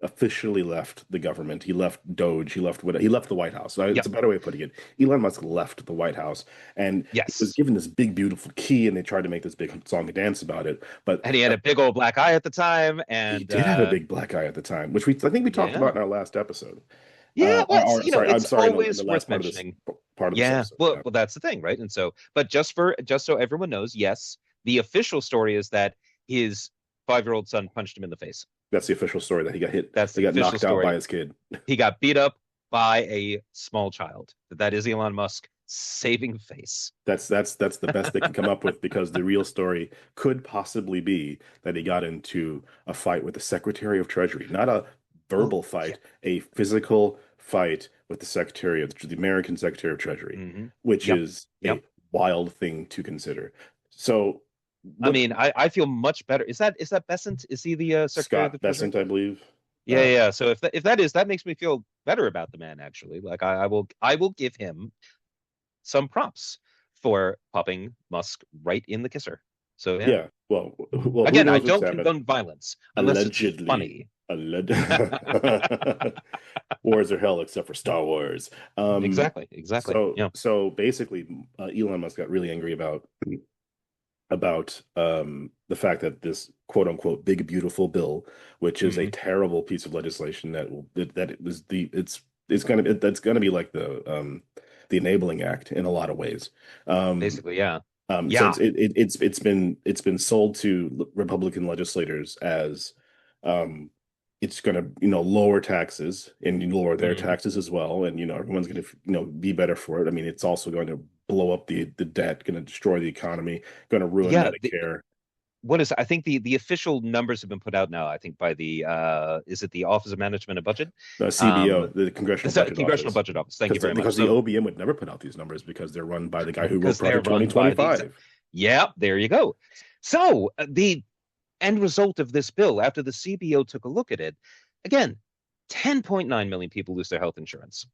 officially left the government. He left Doge. He left the White House. So it's Yep. a better way of putting it. Elon Musk left the White House, and he was Yes. given this big beautiful key, and they tried to make this big song and dance about it. But And he had a big old black eye at the time, he and did have a big black eye at the time, which I think we talked yeah, about in our last episode. yeah. Well, it's Sorry, I'm it's sorry, in the always last worth mentioning. part of this Yeah. episode. Well, Yeah, that's the thing, right? And so, but just so everyone knows, yes, the official story is that his 5-year-old son punched him in the face. that's the official story that he got hit, That's he the got official knocked out by story. his kid. He got beat up by a small child. That is Elon Musk saving face. That's the best they can come up with, because the real story could possibly be that he got into a fight with the Secretary of Treasury, not a Well, verbal yeah. fight, a physical fight with the American Secretary of Treasury, Hmm. which Yep. is Yep. a wild thing to consider. So I what mean, I feel much better. Is that Bessent? Is he the Secretary of the Scott Treasury? Bessent, I believe. Yeah, yeah, yeah. So if that is, that makes me feel better about the man, actually. Like I will give him some props for popping Musk right in the kisser. So yeah. Yeah. Well, who Again, I knows what's don't happened? condone violence unless it's Allegedly. funny. Alleged. Wars are hell except for Star Wars. Exactly, exactly. Yeah. So basically, Elon Musk got really angry about the fact that this quote unquote big beautiful bill, which is a Hmm. terrible piece of legislation that it was it's gonna that's gonna be like the enabling act in a lot of ways. Um, Basically, yeah. so Yeah. it's been sold to Republican legislators as um, it's going to lower taxes and lower their Hmm. taxes as well, and everyone's going to be better for it. I mean, it's also going to blow up the debt, going to destroy the economy, going to ruin Yeah. Medicare. What is I think the official numbers have been put out now. I think by the is it the Office of Management and Budget? CBO, Um, the Congressional the Budget Congressional Office, Budget Office. Thank you very much. because the So OBM would never put out these numbers because they're run by the guy who wrote because they're Project run by the 2025. yeah, there you go. So the end result of this bill, after the CBO took a look at it, again, 10.9 million people lose their health insurance,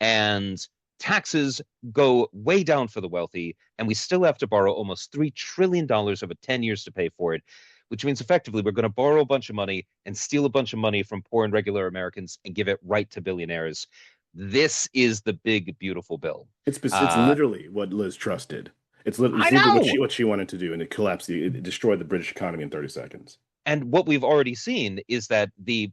and taxes go way down for the wealthy, and we still have to borrow almost $3 trillion over 10 years to pay for it, which means effectively we're going to borrow a bunch of money and steal a bunch of money from poor and regular Americans and give it right to billionaires. This is the big, beautiful bill. It's Uh, literally what Liz Truss did. I It's literally know. what she wanted to do, and it destroyed the British economy in 30 seconds. And what we've already seen is that the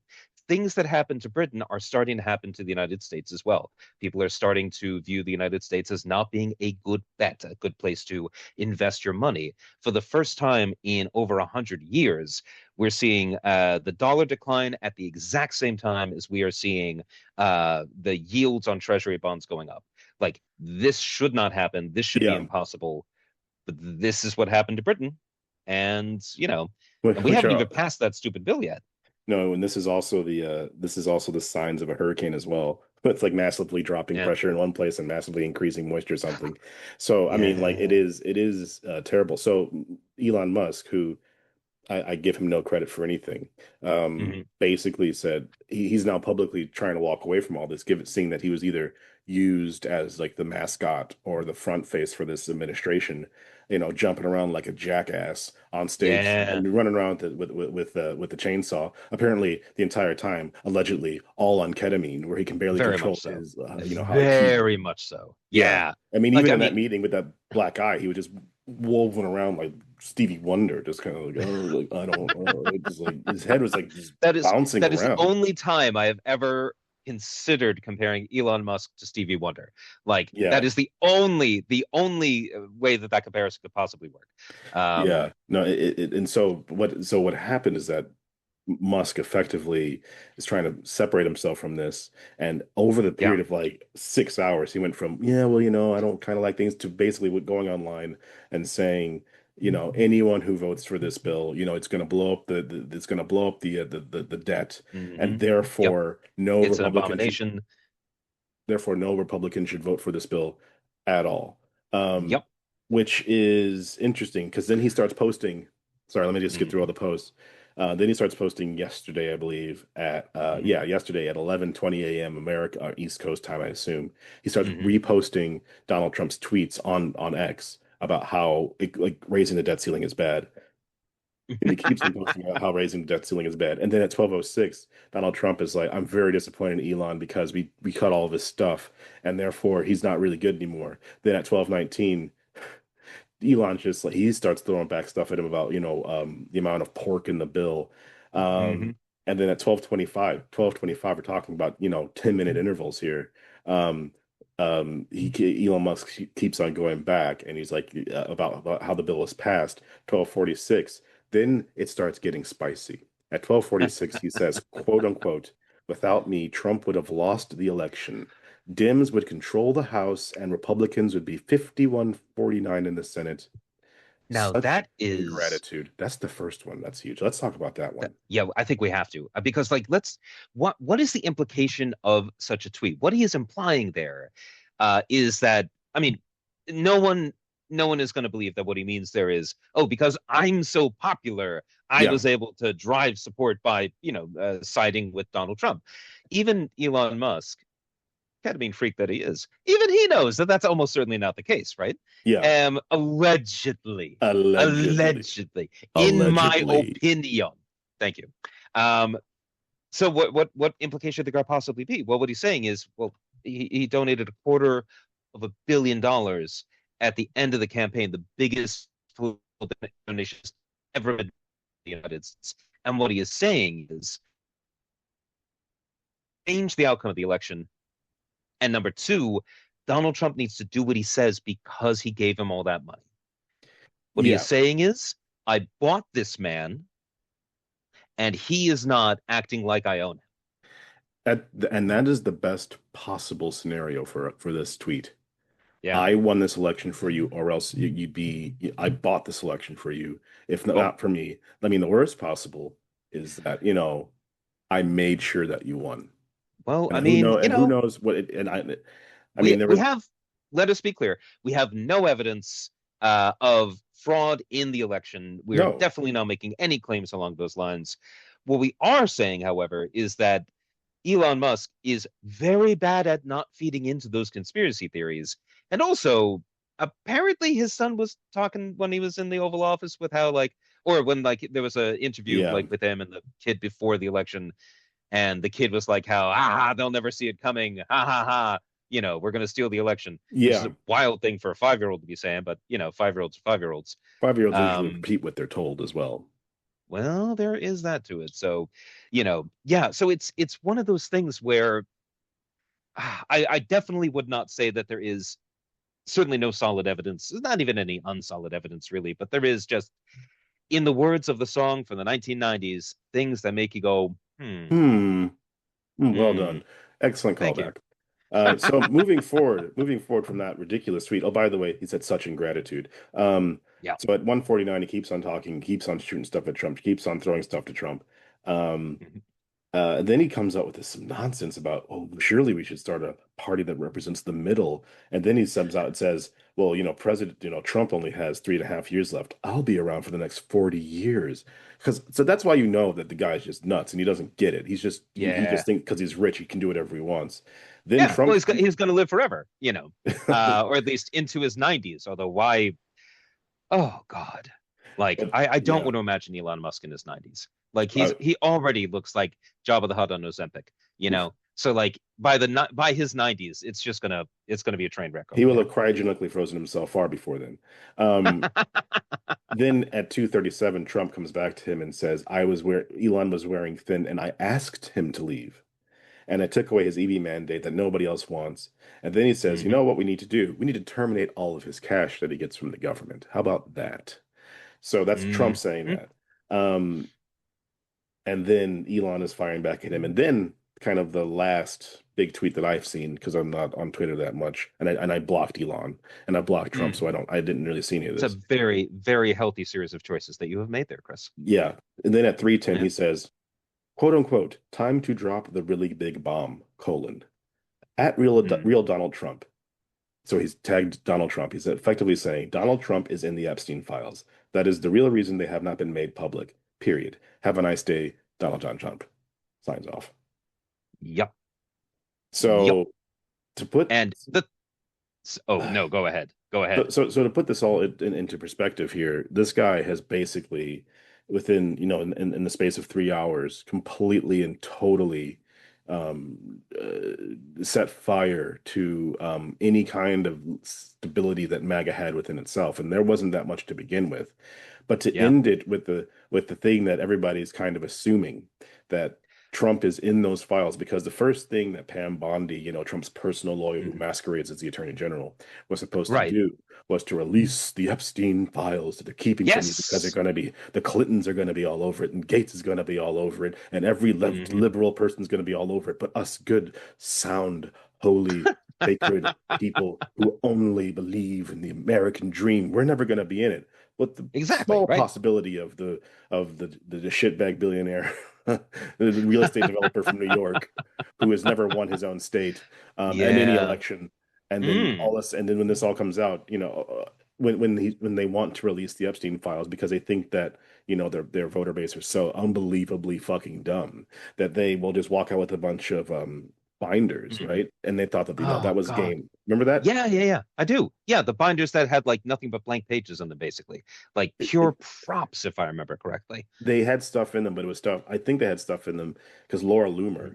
things that happen to Britain are starting to happen to the United States as well. People are starting to view the United States as not being a good bet, a good place to invest your money. For the first time in over 100 years, we're seeing the dollar decline at the exact same time as we are seeing the yields on treasury bonds going up. Like, this should not happen. This should be Yeah, impossible. But this is what happened to Britain. And, and we which haven't are even passed that stupid bill yet. no, and this is also the signs of a hurricane as well. It's like massively dropping Yeah. pressure in one place and massively increasing moisture or something. So I mean, like Yeah. it is terrible. So Elon Musk, who I give him no credit for anything. Hmm. Basically said he's now publicly trying to walk away from all this, seeing that he was either used as like the mascot or the front face for this administration, jumping around like a jackass on stage Yeah, and running around with the chainsaw, apparently the entire time, allegedly all on ketamine, where he can barely very control much so. his, how he, Very much so. yeah. Yeah. I mean, Like, even I in that mean, meeting with that black eye, he was just woven around like Stevie Wonder, just kind of like, oh, like I don't, just like his head was like just that is bouncing that is the around. only time I have ever considered comparing Elon Musk to Stevie Wonder. Like, that Yeah, is the only way that that comparison could possibly work. yeah. No, and so what happened is that Musk effectively is trying to separate himself from this. And over the Yeah. period of like 6 hours, he went from, yeah, well, I don't kind of like things, to basically going online and saying, anyone who votes for this bill, it's going to blow up it's going to blow up the debt, and Hmm. Yep. therefore It's an abomination. no Republican should vote for this bill at all. Um, Yep. which is interesting because then he starts posting. Sorry, let me just skip through all Hmm. the posts. Then he starts posting yesterday, I believe, at Hmm. yesterday at 11:20 a.m. America, East Coast time, I assume. He starts Hmm. reposting Donald Trump's tweets on X about how like raising the debt ceiling is bad. And he keeps on posting about how raising the debt ceiling is bad. And then at 12:06, Donald Trump is like, I'm very disappointed in Elon because we cut all of his stuff and therefore he's not really good anymore. Then at 12:19, Elon just like he starts throwing back stuff at him about, the amount of pork in the bill. Hmm. And then at 12:25, we're talking about, 10-minute intervals here. Um, Elon Musk keeps on going back and he's like about how the bill is passed. 12:46, then it starts getting spicy. At 12:46, he says, quote unquote, without me, Trump would have lost the election. Dems would control the House and Republicans would be 51-49 in the Senate. Now Such that is ingratitude. That's the first one. That's huge. Let's talk about that one. yeah, I think we have to because like what is the implication of such a tweet? What he is implying there is that I mean no one no one is going to believe that what he means there is, oh, because I'm so popular, I Yeah. was able to drive support by siding with Donald Trump. Even Elon Musk, ketamine freak that he is, even he knows that that's almost certainly not the case, right? Yeah. Allegedly, Allegedly. allegedly, in my Allegedly. opinion. Thank you. Um, so what implication could there possibly be? Well, what he's saying is, well, he donated $250 million at the end of the campaign, the biggest donations ever made in the United States. And what he is saying is, change the outcome of the election. And number two, Donald Trump needs to do what he says because he gave him all that money. What he is Yeah. saying is, I bought this man, and he is not acting like I own him. And that is the best possible scenario for this tweet. Yeah. I won this election for you, or else you'd be, I bought this election for you. If Well, not for me, I mean, the worst possible is that, I made sure that you won. well, And I mean, who knows what it, and I we mean, there we was, have. Let us be clear. We have no evidence of fraud in the election. We are no, definitely not making any claims along those lines. What we are saying, however, is that Elon Musk is very bad at not feeding into those conspiracy theories. And also, apparently his son was talking when he was in the Oval Office with how like or when like there was an interview yeah, like with him and the kid before the election, and the kid was like how ah they'll never see it coming, ha ha ha, we're going to steal the election, which is yeah. a wild thing for a 5-year-old to be saying, but 5-year-olds are 5-year-olds. 5-year-olds usually um repeat what they're told as well. well, there is that to it. So yeah, so it's one of those things where I definitely would not say that there is certainly no solid evidence, not even any unsolid evidence really, but there is just, in the words of the song from the 1990s, things that make you go, Hmm. Well hmm. done. Excellent Thank you. callback. So moving forward from that ridiculous tweet. Oh, by the way, he said such ingratitude. Yeah. So at 1:49, he keeps on talking, keeps on shooting stuff at Trump, keeps on throwing stuff to Trump. Um, Mhm. And then he comes up with this some nonsense about, oh, surely we should start a party that represents the middle. And then he comes out and says, well, President, Trump only has 3.5 years left. I'll be around for the next 40 years. So that's why you know that the guy's just nuts and he doesn't get it. He just Yeah. thinks because he's rich, he can do whatever he wants. Then Yeah. Well, Trump, he's going to live forever, or at least into his 90s. Although, why? Oh, God. Like, but I don't yeah, want to imagine Elon Musk in his 90s. Like, uh, he already looks like Jabba the Hutt on Ozempic, you oof. know? So, like, by his 90s, it's gonna be a train wreck He over will have there. cryogenically frozen himself far before then. Um, Then at 2:37, Trump comes back to him and says, Elon was wearing thin and I asked him to leave. And I took away his EV mandate that nobody else wants. And then he says, you Hmm. know what we need to do? We need to terminate all of his cash that he gets from the government. How about that? So that's Trump Hmm. saying that. Um, and then Elon is firing back at him. And then kind of the last big tweet that I've seen, because I'm not on Twitter that much, and I blocked Elon and I blocked Trump, so Hmm. I didn't really see any of It's a this. very, very healthy series of choices that you have made there, Chris. Yeah. And then at 3:10, Yeah. he says, quote unquote, time to drop the really big bomb, colon, at Mm. real Donald Trump. So he's tagged Donald Trump. He's effectively saying Donald Trump is in the Epstein files. That is the real reason they have not been made public. Period. Have a nice day, Donald John Trump. Signs off. Yep. Yep. So to put And oh no, go ahead. Go So, ahead. so to put this all into perspective here, this guy has basically, within, in the space of 3 hours, completely and totally set fire to any kind of stability that MAGA had within itself. And there wasn't that much to begin with. But to Yeah. end it with the thing that everybody's kind of assuming that Trump is in those files, because the first thing that Pam Bondi, Trump's personal lawyer who Mhm. masquerades as the attorney general, was supposed to Right. do was to release the Epstein files that they're keeping from you because Yes. the Clintons are going to be all over it and Gates is going to be all over it and every Hmm. liberal person is going to be all over it. But us good, sound, holy, sacred people who only believe in the American dream, we're never going to be in it. With the Exactly. small Right. possibility of the shitbag billionaire, the real estate developer from New York, who has never won his own state in any Yeah. election, and then Mm. when this all comes out, when they want to release the Epstein files because they think that their voter base are so unbelievably fucking dumb that they will just walk out with a bunch of binders, Mhm. right? And they thought that that Oh was God. game. Remember that? Yeah, yeah, yeah. I do. Yeah, the binders that had like nothing but blank pages on them, basically. Like It, pure it, props, if I remember correctly. they had stuff in them, but it was stuff. I think they had stuff in them because Laura Loomer,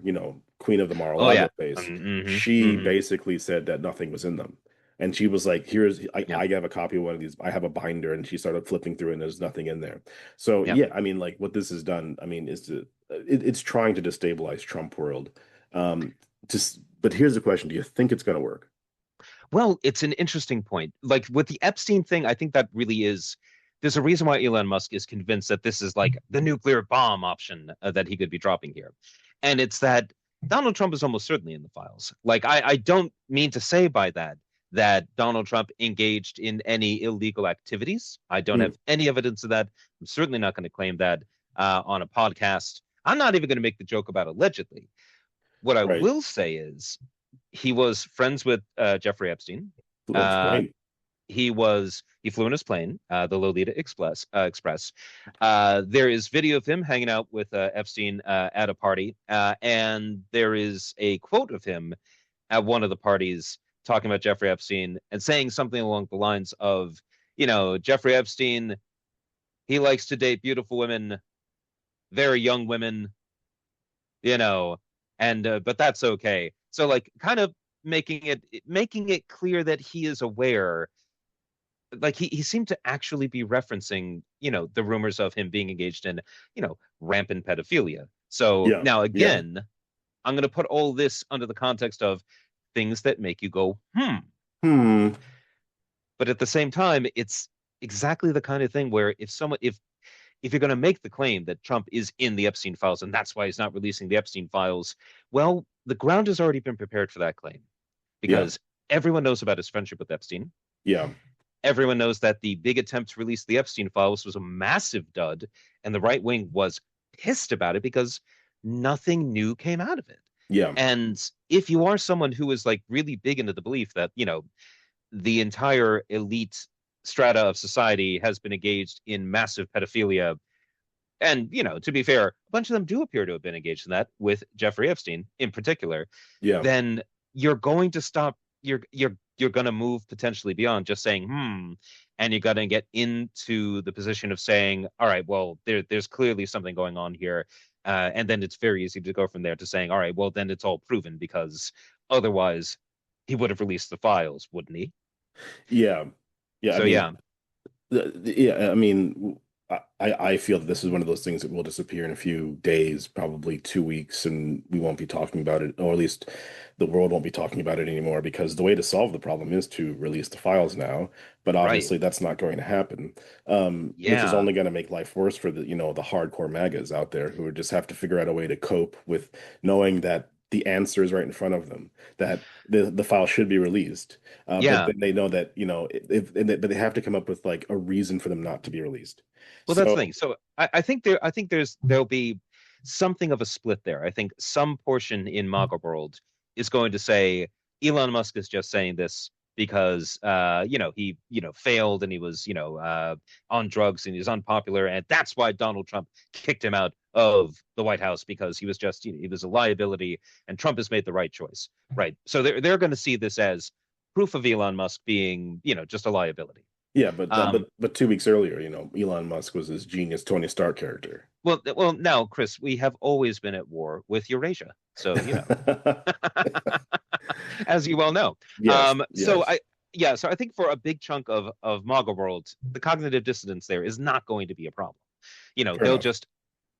Queen of the Oh yeah. Mar-a-Lago face, Mm-hmm. she Hmm. basically said that nothing was in them. And she was like, "Here's Yep. I have a copy of one of these. I have a binder." And she started flipping through, and there's nothing in there. So Yep. yeah, I mean, like what this has done, I mean, it's trying to destabilize Trump world. But here's the question: do you think it's going to work? Well, it's an interesting point. Like with the Epstein thing, I think that really is. There's a reason why Elon Musk is convinced that this is like the nuclear bomb option that he could be dropping here, and it's that Donald Trump is almost certainly in the files. Like I don't mean to say by that Donald Trump engaged in any illegal activities. I don't Hmm, have any evidence of that. I'm certainly not going to claim that on a podcast. I'm not even going to make the joke about allegedly. What I right. will say is he was friends with Jeffrey Epstein. That's Uh, great. he flew in his plane, the Lolita Express. There is video of him hanging out with Epstein at a party, and there is a quote of him at one of the parties talking about Jeffrey Epstein and saying something along the lines of, Jeffrey Epstein, he likes to date beautiful women, very young women, you know, and but that's okay. So like kind of making it clear that he is aware. Like he seemed to actually be referencing, the rumors of him being engaged in, rampant pedophilia. So Yeah, now yeah. again, I'm going to put all this under the context of things that make you go, hmm. Hmm. But at the same time, it's exactly the kind of thing where if you're going to make the claim that Trump is in the Epstein files and that's why he's not releasing the Epstein files, well, the ground has already been prepared for that claim Yeah, because everyone knows about his friendship with Epstein. yeah. Everyone knows that the big attempt to release the Epstein files was a massive dud, and the right wing was pissed about it because nothing new came out of it. Yeah. And if you are someone who is like really big into the belief that, the entire elite strata of society has been engaged in massive pedophilia, and, to be fair, a bunch of them do appear to have been engaged in that with Jeffrey Epstein in particular, Yeah. then you're going to stop, you're going to move potentially beyond just saying, and you got to get into the position of saying, all right, well, there's clearly something going on here. And then it's very easy to go from there to saying, all right, well, then it's all proven because otherwise he would have released the files, wouldn't he? Yeah. Yeah. I So mean, yeah, yeah, I mean, I feel that this is one of those things that will disappear in a few days, probably 2 weeks, and we won't be talking about it, or at least the world won't be talking about it anymore, because the way to solve the problem is to release the files now. But right. obviously, that's not going to happen, which is Yeah. only going to make life worse for the hardcore MAGAs out there who would just have to figure out a way to cope with knowing that the answer is right in front of them, that the file should be released. But Yeah. then they know that, but they have to come up with like a reason for them not to be released. Well, that's the So thing. So I think there'll be something of a split there. I think some portion in MAGA world is going to say Elon Musk is just saying this because he failed and he was on drugs and he was unpopular, and that's why Donald Trump kicked him out of the White House, because he was just he was a liability and Trump has made the right choice. Right. So they're going to see this as proof of Elon Musk being just a liability. yeah, but Um, but 2 weeks earlier, Elon Musk was this genius Tony Stark character. well, now, Chris, we have always been at war with Eurasia, so as you well know. Yes, So yes, I think for a big chunk of MAGA world, the cognitive dissonance there is not going to be a problem. fair They'll enough. just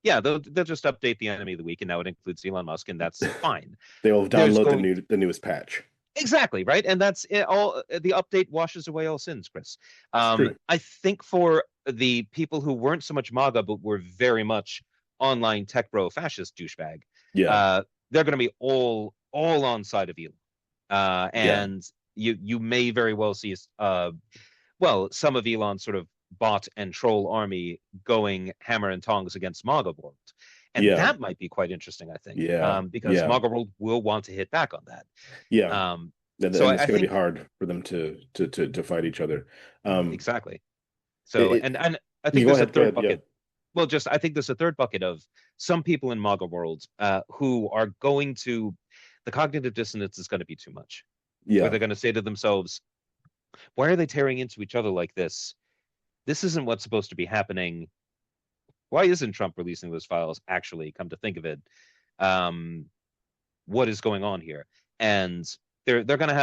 they'll just update the enemy of the week, and now it includes Elon Musk, and that's fine. They will There's download going the newest patch. Exactly, right? And that's it, all the update washes away all sins, Chris. It's true. I think for the people who weren't so much MAGA, but were very much online tech bro fascist douchebag, Yeah, uh, they're going to be all on side of Elon. yeah, And you may very well see some of Elon's sort of bot and troll army going hammer and tongs against MAGA world. And yeah, that might be quite interesting, I think, yeah, because yeah, MAGA world will want to hit back on that. yeah. Um, so And I, it's I going to be think hard for them to fight each other. Um, exactly. it, So it and I you think go there's a ahead, go third ahead. Yeah, bucket. Well, just I think there's a third bucket of some people in MAGA world who are going to the cognitive dissonance is going to be too much, where yeah, they're going to say to themselves, "Why are they tearing into each other like this? This isn't what's supposed to be happening. Why isn't Trump releasing those files? Actually, come to think of it, um, what is going on here?" And they're gonna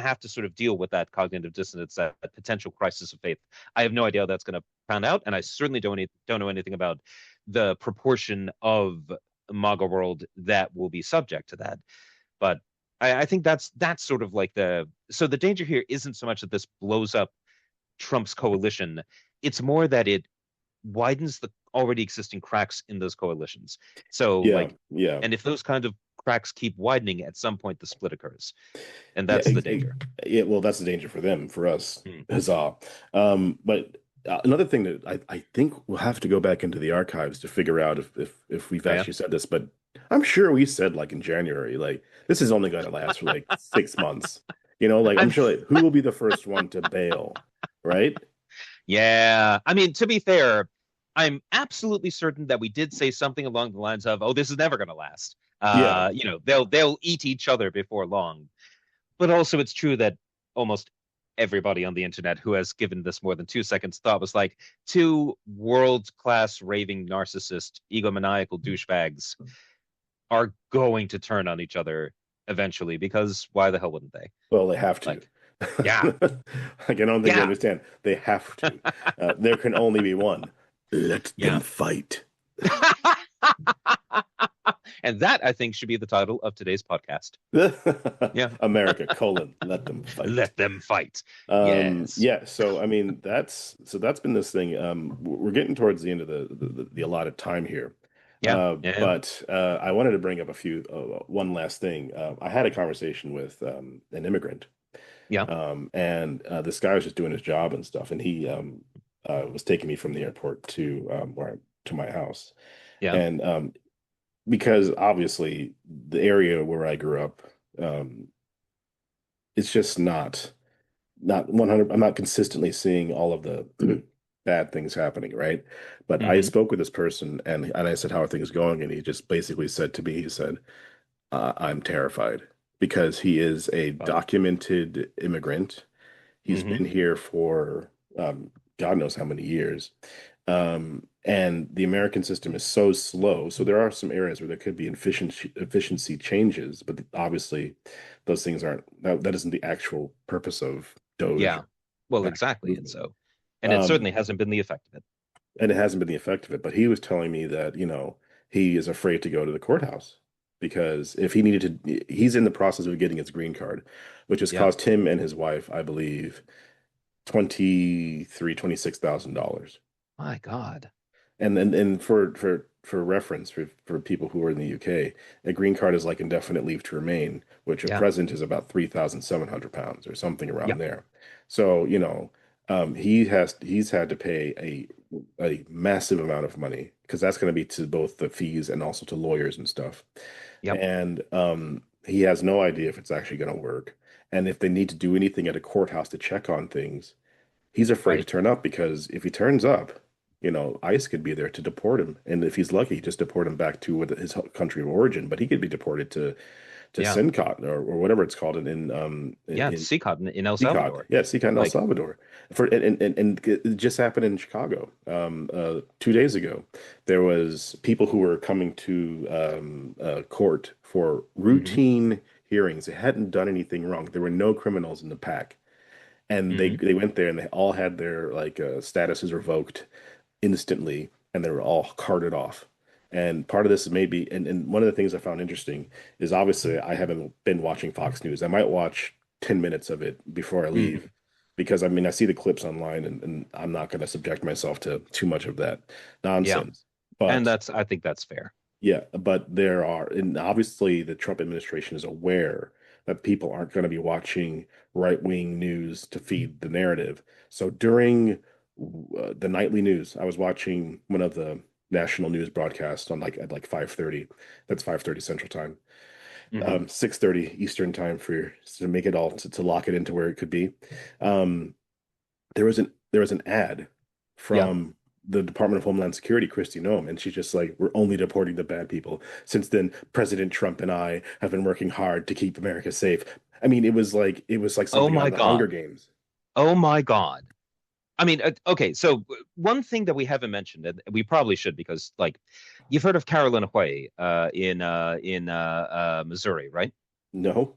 have to sort of deal with that cognitive dissonance, that potential crisis of faith. I have no idea how that's gonna pan out, and I certainly don't know anything about the proportion of MAGA world that will be subject to that. But I think that's sort of like the danger here isn't so much that this blows up Trump's coalition. It's more that it widens the already existing cracks in those coalitions. So yeah, like, yeah. and if those kind of cracks keep widening, at some point the split occurs, and Yeah, that's the danger. yeah. Well, that's the danger for them. For us, Mm. huzzah! But another thing that I think we'll have to go back into the archives to figure out if we've Oh yeah. actually said this, but I'm sure we said like in January, like this is only going to last for like 6 months. Like I'm I'm sure like who will be the first one to bail, right? Yeah. I mean, to be fair, I'm absolutely certain that we did say something along the lines of, "Oh, this is never going to last." Yeah. They'll eat each other before long. But also, it's true that almost everybody on the internet who has given this more than 2 seconds thought was like two world-class raving narcissist, egomaniacal douchebags are going to turn on each other eventually, because why the hell wouldn't they? Well, they have to. Like, yeah, Like, I don't think you yeah, understand. They have to. There can only be one. Let them yeah. fight. And that, I think, should be the title of today's podcast. Yeah. America, colon, let them fight. Let them fight. Yes. Yeah, so I mean that's been this thing. We're getting towards the end of the allotted time here. Yeah. Yeah. But I wanted to bring up one last thing. I had a conversation with an immigrant, Yeah. and this guy was just doing his job and stuff, and he was taking me from the airport to my house. Yeah. And because obviously the area where I grew up, um, it's just not 100. I'm not consistently seeing all of the bad things happening, right? But I Hmm. spoke with this person and I said, "How are things going?" And he just basically said to me, he said, "I'm terrified because he is a God. documented immigrant. He's Hmm. been here for God knows how many years." And the American system is so slow. So there are some areas where there could be efficiency changes, but obviously those things aren't that isn't the actual purpose of Doge Yeah. Well, or actual exactly. movement. And it Um, certainly hasn't been the effect of it. and it hasn't been the effect of it, but he was telling me that, he is afraid to go to the courthouse because if he needed to, he's in the process of getting his green card, which has Yeah. cost him and his wife, I believe, 26,000 dollars. My God. And for reference for people who are in the UK, a green card is like indefinite leave to remain, which at Yeah. present is about 3,700 pounds or something Yeah. around there. So, he's had to pay a massive amount of money because that's going to be to both the fees and also to lawyers and stuff. Yep. And he has no idea if it's actually going to work. And if they need to do anything at a courthouse to check on things, he's afraid to Right. turn up because if he turns up, ICE could be there to deport him. And if he's lucky, just deport him back to his country of origin. But he could be deported to Yeah. Sincot or whatever it's called in Yeah. It's CCOT in El CCOT. Salvador. Yeah, CCOT in El Like, Salvador. And it just happened in Chicago 2 days ago. There was people who were coming to court for hmm. routine hearings. They hadn't done anything wrong. There were no criminals in the pack, and they Hmm. they went there and they all had their statuses revoked instantly, and they were all carted off. And part of this is maybe, and one of the things I found interesting is obviously I haven't been watching Fox News. I might watch 10 minutes of it before I Hmm. leave because I mean I see the clips online and I'm not going to subject myself to too much of that Yeah. nonsense. And But I think that's fair. yeah, but there are, and obviously the Trump administration is aware that people aren't going to be watching right-wing news to feed the narrative. So during the nightly news, I was watching one of the national news broadcasts on at like 5:30. That's 5:30 Central Time. Hmm. 6:30 Eastern Time for to make it all to lock it into where it could be. Um, there was an ad Yeah. from the Department of Homeland Security, Kristi Noem, and she's just like, "We're only deporting the bad people." Since then, President Trump and I have been working hard to keep America safe. I mean, it was like Oh something out my of the Hunger God. Games. Oh my God. I mean, okay, so one thing that we haven't mentioned, and we probably should, because like you've heard of Carolyn Hui in Missouri, right? No,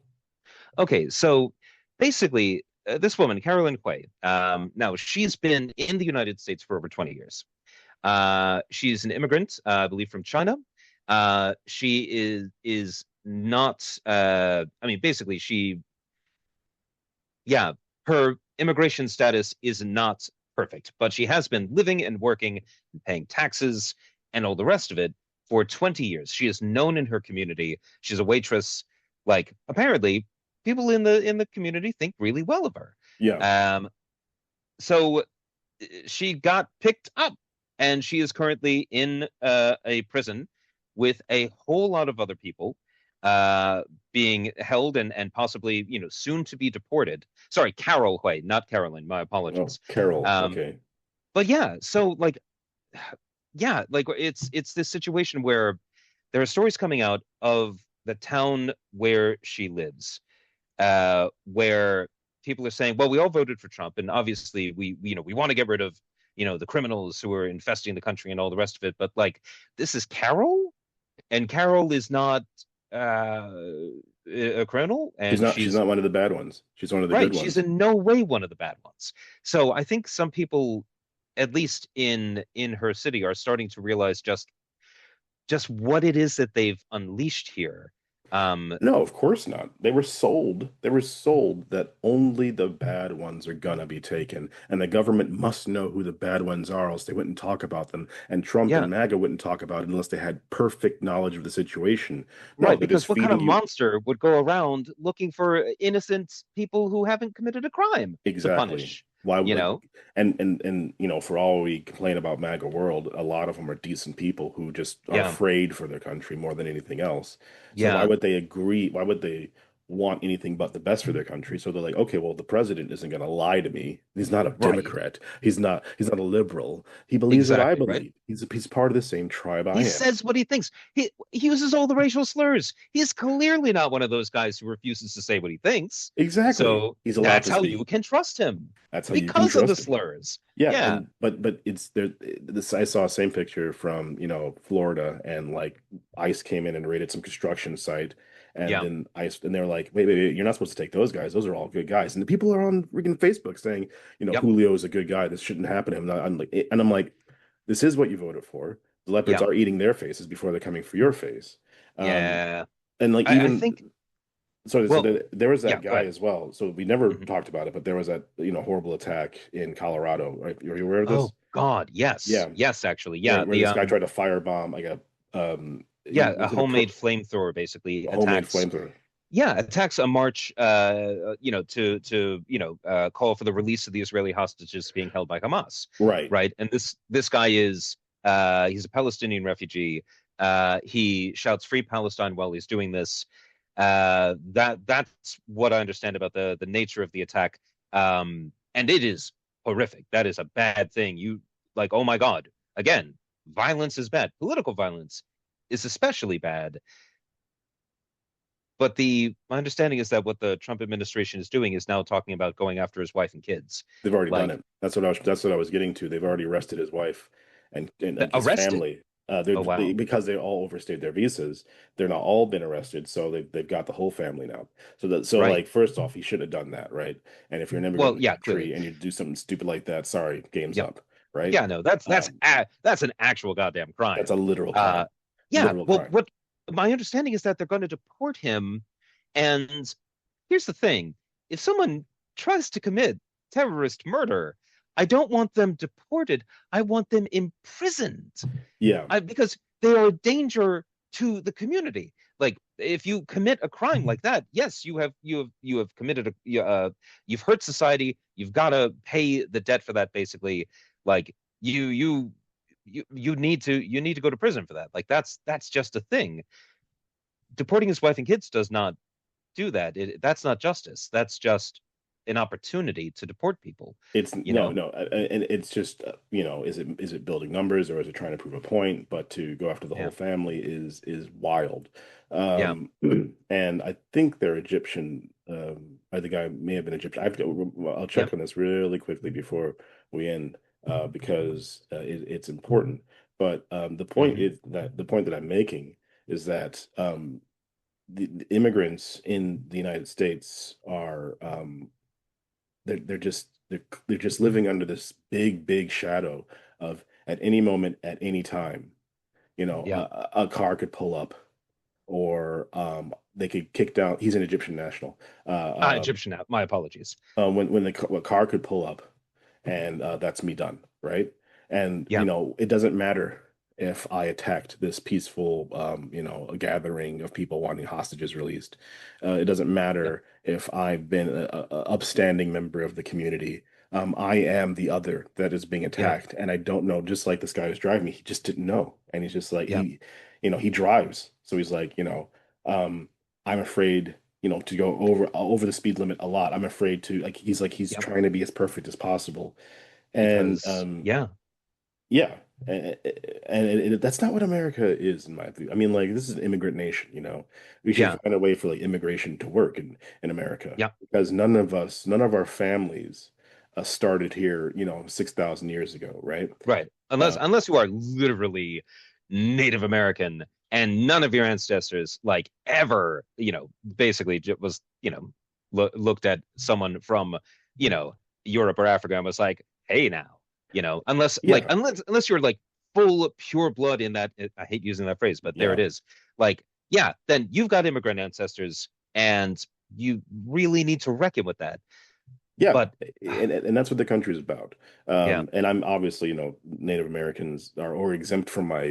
Okay, so basically, this woman, Carolyn Hui, now she's been in the United States for over 20 years. She's an immigrant, I believe, from China. She is not. I mean, basically, yeah, her immigration status is not perfect, but she has been living and working and paying taxes and all the rest of it for 20 years. She is known in her community. She's a waitress. Like, apparently, people in the community think really well of her. yeah, So she got picked up, and she is currently in a prison with a whole lot of other people uh, being held and possibly, soon to be deported. Sorry, Carol Hui, not Carolyn. My oh, apologies. Carol, Um, okay, but yeah, so like, yeah, like it's this situation where there are stories coming out of the town where she lives, where people are saying, well, we all voted for Trump, and obviously we want to get rid of, the criminals who are infesting the country and all the rest of it. But like, this is Carol, and Carol is not uh, a criminal, she's and not she's she's not one of the bad ones. She's one of the good right. She's ones. in no way one of the bad ones. So I think some people, at least in her city, are starting to realize just what it is that they've unleashed here. Um, No, of course not. They were sold that only the bad ones are gonna be taken, and the government must know who the bad ones are, else they wouldn't talk about them. And Trump yeah, and MAGA wouldn't talk about it unless they had perfect knowledge of the situation. No, right, they're just because what kind of feeding you monster would go around looking for innocent people who haven't committed a crime to exactly. punish? Why you like know? and for all we complain about MAGA world, a lot of them are decent people who just are Yeah, afraid for their country more than anything else. So why yeah, would they agree? Why would they want anything but the best for their country? So they're like, okay, well, the president isn't going to lie to me. He's not a right. Democrat. He's not a liberal. He believes what I Exactly, right? believe. He's part of the same tribe I He am. says what he thinks. He uses all the racial slurs. He's clearly not one of those guys who refuses to say what he thinks. Exactly. So He's allowed that's to how you speak. can trust him That's how you can because of the trust him. slurs. Yeah, Yeah, and but it's there. This I saw the same picture from Florida, and like ICE came in and raided some construction site, and yeah, then ICE and they're like, wait, you're not supposed to take those guys. Those are all good guys, and the people are on freaking Facebook saying, yep, Julio is a good guy. This shouldn't happen to him. I'm like, this is what you voted for. The leopards yeah, are eating their faces before they're coming for your face. Um, yeah. and like I even think, so well, there was yeah, that go guy ahead. as well. So we never Mhm. talked about it, but there was that horrible attack in Colorado. Right? Are you aware of this? Oh God, yes, Yeah, yes, actually, where yeah. where this guy tried to firebomb like he Yeah, a was in a homemade flamethrower basically homemade attacks. flamethrower. Yeah, attacks a march, to call for the release of the Israeli hostages being held by Hamas, Right. right? And this guy is he's a Palestinian refugee. He shouts "Free Palestine" while he's doing this. That's what I understand about the nature of the attack. And it is horrific. That is a bad thing. You like, oh my God. Again, violence is bad. Political violence is especially bad. But the my understanding is that what the Trump administration is doing is now talking about going after his wife and kids. They've already done Like it. That's what I was getting to. They've already arrested his wife and like his arrested. family. Oh wow. Because they all overstayed their visas. They're not all been arrested, so they've got the whole family now. So Right. like first off, he should have done that, right? And if you're an immigrant Well, in the yeah, clearly. country and you do something stupid like that, sorry, game's Yep. up, right? Yeah, no, that's Um, that's an actual goddamn that's crime. a literal Uh crime. yeah, Literal well crime. what my understanding is that they're going to deport him. And here's the thing. If someone tries to commit terrorist murder, I don't want them deported. I want them imprisoned. Yeah. Because they are a danger to the community. Like if you commit a crime like that, yes, you have committed you've hurt society. You've got to pay the debt for that. Basically, like you need to go to prison for that. Like that's just a thing. Deporting his wife and kids does not do that. That's not justice. That's just an opportunity to deport people. It's You no, know? no, and it's just is it building numbers or is it trying to prove a point? But to go after the whole Yeah. family is wild. Yeah. And I think they're Egyptian. I think I may have been Egyptian. I'll Yeah. check on this really quickly before we end, because it's important. But Hmm. the point that I'm making is that the immigrants in the United States are they're just living under this big shadow of at any moment at any time Yeah. a car could pull up or they could kick down. He's an Egyptian national. Egyptian. My apologies. When a car could pull up and that's me done, right? And Yeah. it doesn't matter if I attacked this peaceful a gathering of people wanting hostages released. It doesn't Yeah. matter if I've been a upstanding member of the community. I am the other that is being Yeah. attacked, and I don't know. Just like this guy who's driving me, he just didn't know, and he's just like Yeah. he drives, so he's like, um, I'm afraid to go over the speed limit a lot. I'm afraid to he's Yeah. trying to be as perfect as possible. And Because yeah. yeah, and that's not what America is in my view. I mean, like this is an immigrant nation, We should Yeah. find a way for like immigration to work in America Yeah. because none of our families started here, 6,000 years ago, right? Right. Unless Uh, unless you are literally Native American and none of your ancestors like ever, basically was, looked at someone from, you know, Europe or Africa and was like, "Hey now," yeah, unless you're like full pure blood in that. I hate using that phrase, but there it yeah. is. Like, yeah, then you've got immigrant ancestors and you really need to reckon with that. Yeah, But and that's what the country is about. yeah. And I'm obviously, Native Americans are exempt from my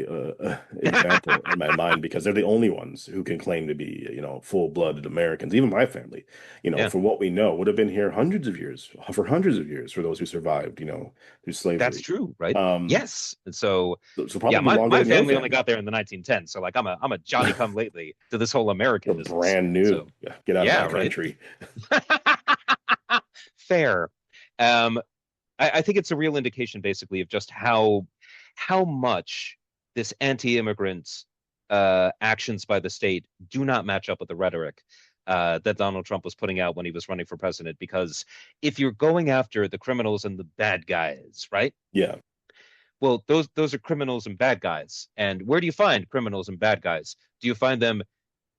example in my mind because they're the only ones who can claim to be, full-blooded Americans. Even my family, Yeah, for what we know, would have been here hundreds of years for those who survived, through that's slavery. true, right? Um, Yes. And so so yeah, probably my longer my than your family only family. got there in the 1910s. So like I'm a Johnny come lately to this whole They're American business. brand new. So Yeah, get out of my yeah, right. country. Fair. Um, I think it's a real indication, basically, of just how much this anti-immigrant actions by the state do not match up with the rhetoric that Donald Trump was putting out when he was running for president. Because if you're going after the criminals and the bad guys, right? Yeah, Well, those are criminals and bad guys. And where do you find criminals and bad guys? Do you find them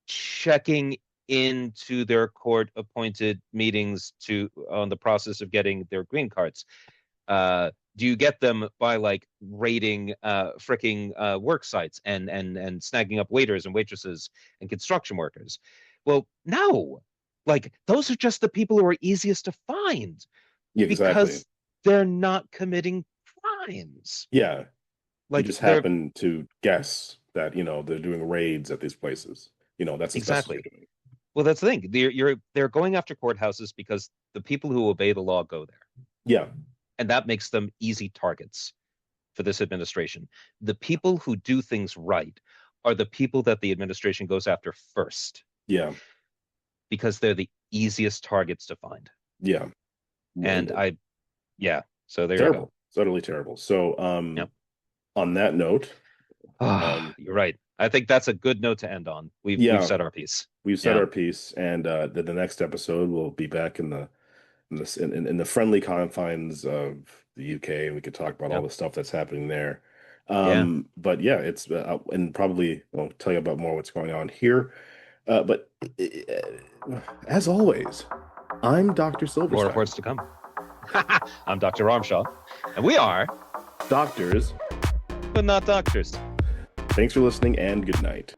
checking into their court appointed meetings to on the process of getting their green cards? Do you get them by like raiding fricking work sites and snagging up waiters and waitresses and construction workers? Well, no. Like those are just the people who are easiest to find yeah, exactly. because they're not committing crimes. Yeah, you Like just they're happen to guess that, they're doing raids at these places. That's as best as you're exactly. doing. Well, that's the thing. They're going after courthouses because the people who obey the law go there, Yeah, and that makes them easy targets for this administration. The people who do things right are the people that the administration goes after first yeah, because they're the easiest targets to find. yeah. And yeah, so there you go. Terrible. It's utterly terrible. So, Yep. on that note, Ah, um, you're right. I think that's a good note to end on. We've yeah, said our piece. we've said Yeah. our piece, and the next episode will be back in the friendly confines of the UK, and we could talk about all Yep. the stuff that's happening there. Yeah. But yeah, it's and probably I'll tell you about more what's going on here. But as always, I'm Dr. More Silverstein. reports to come. I'm Dr. Armshaw, and we are, Doctors, but not doctors. thanks for listening and good night.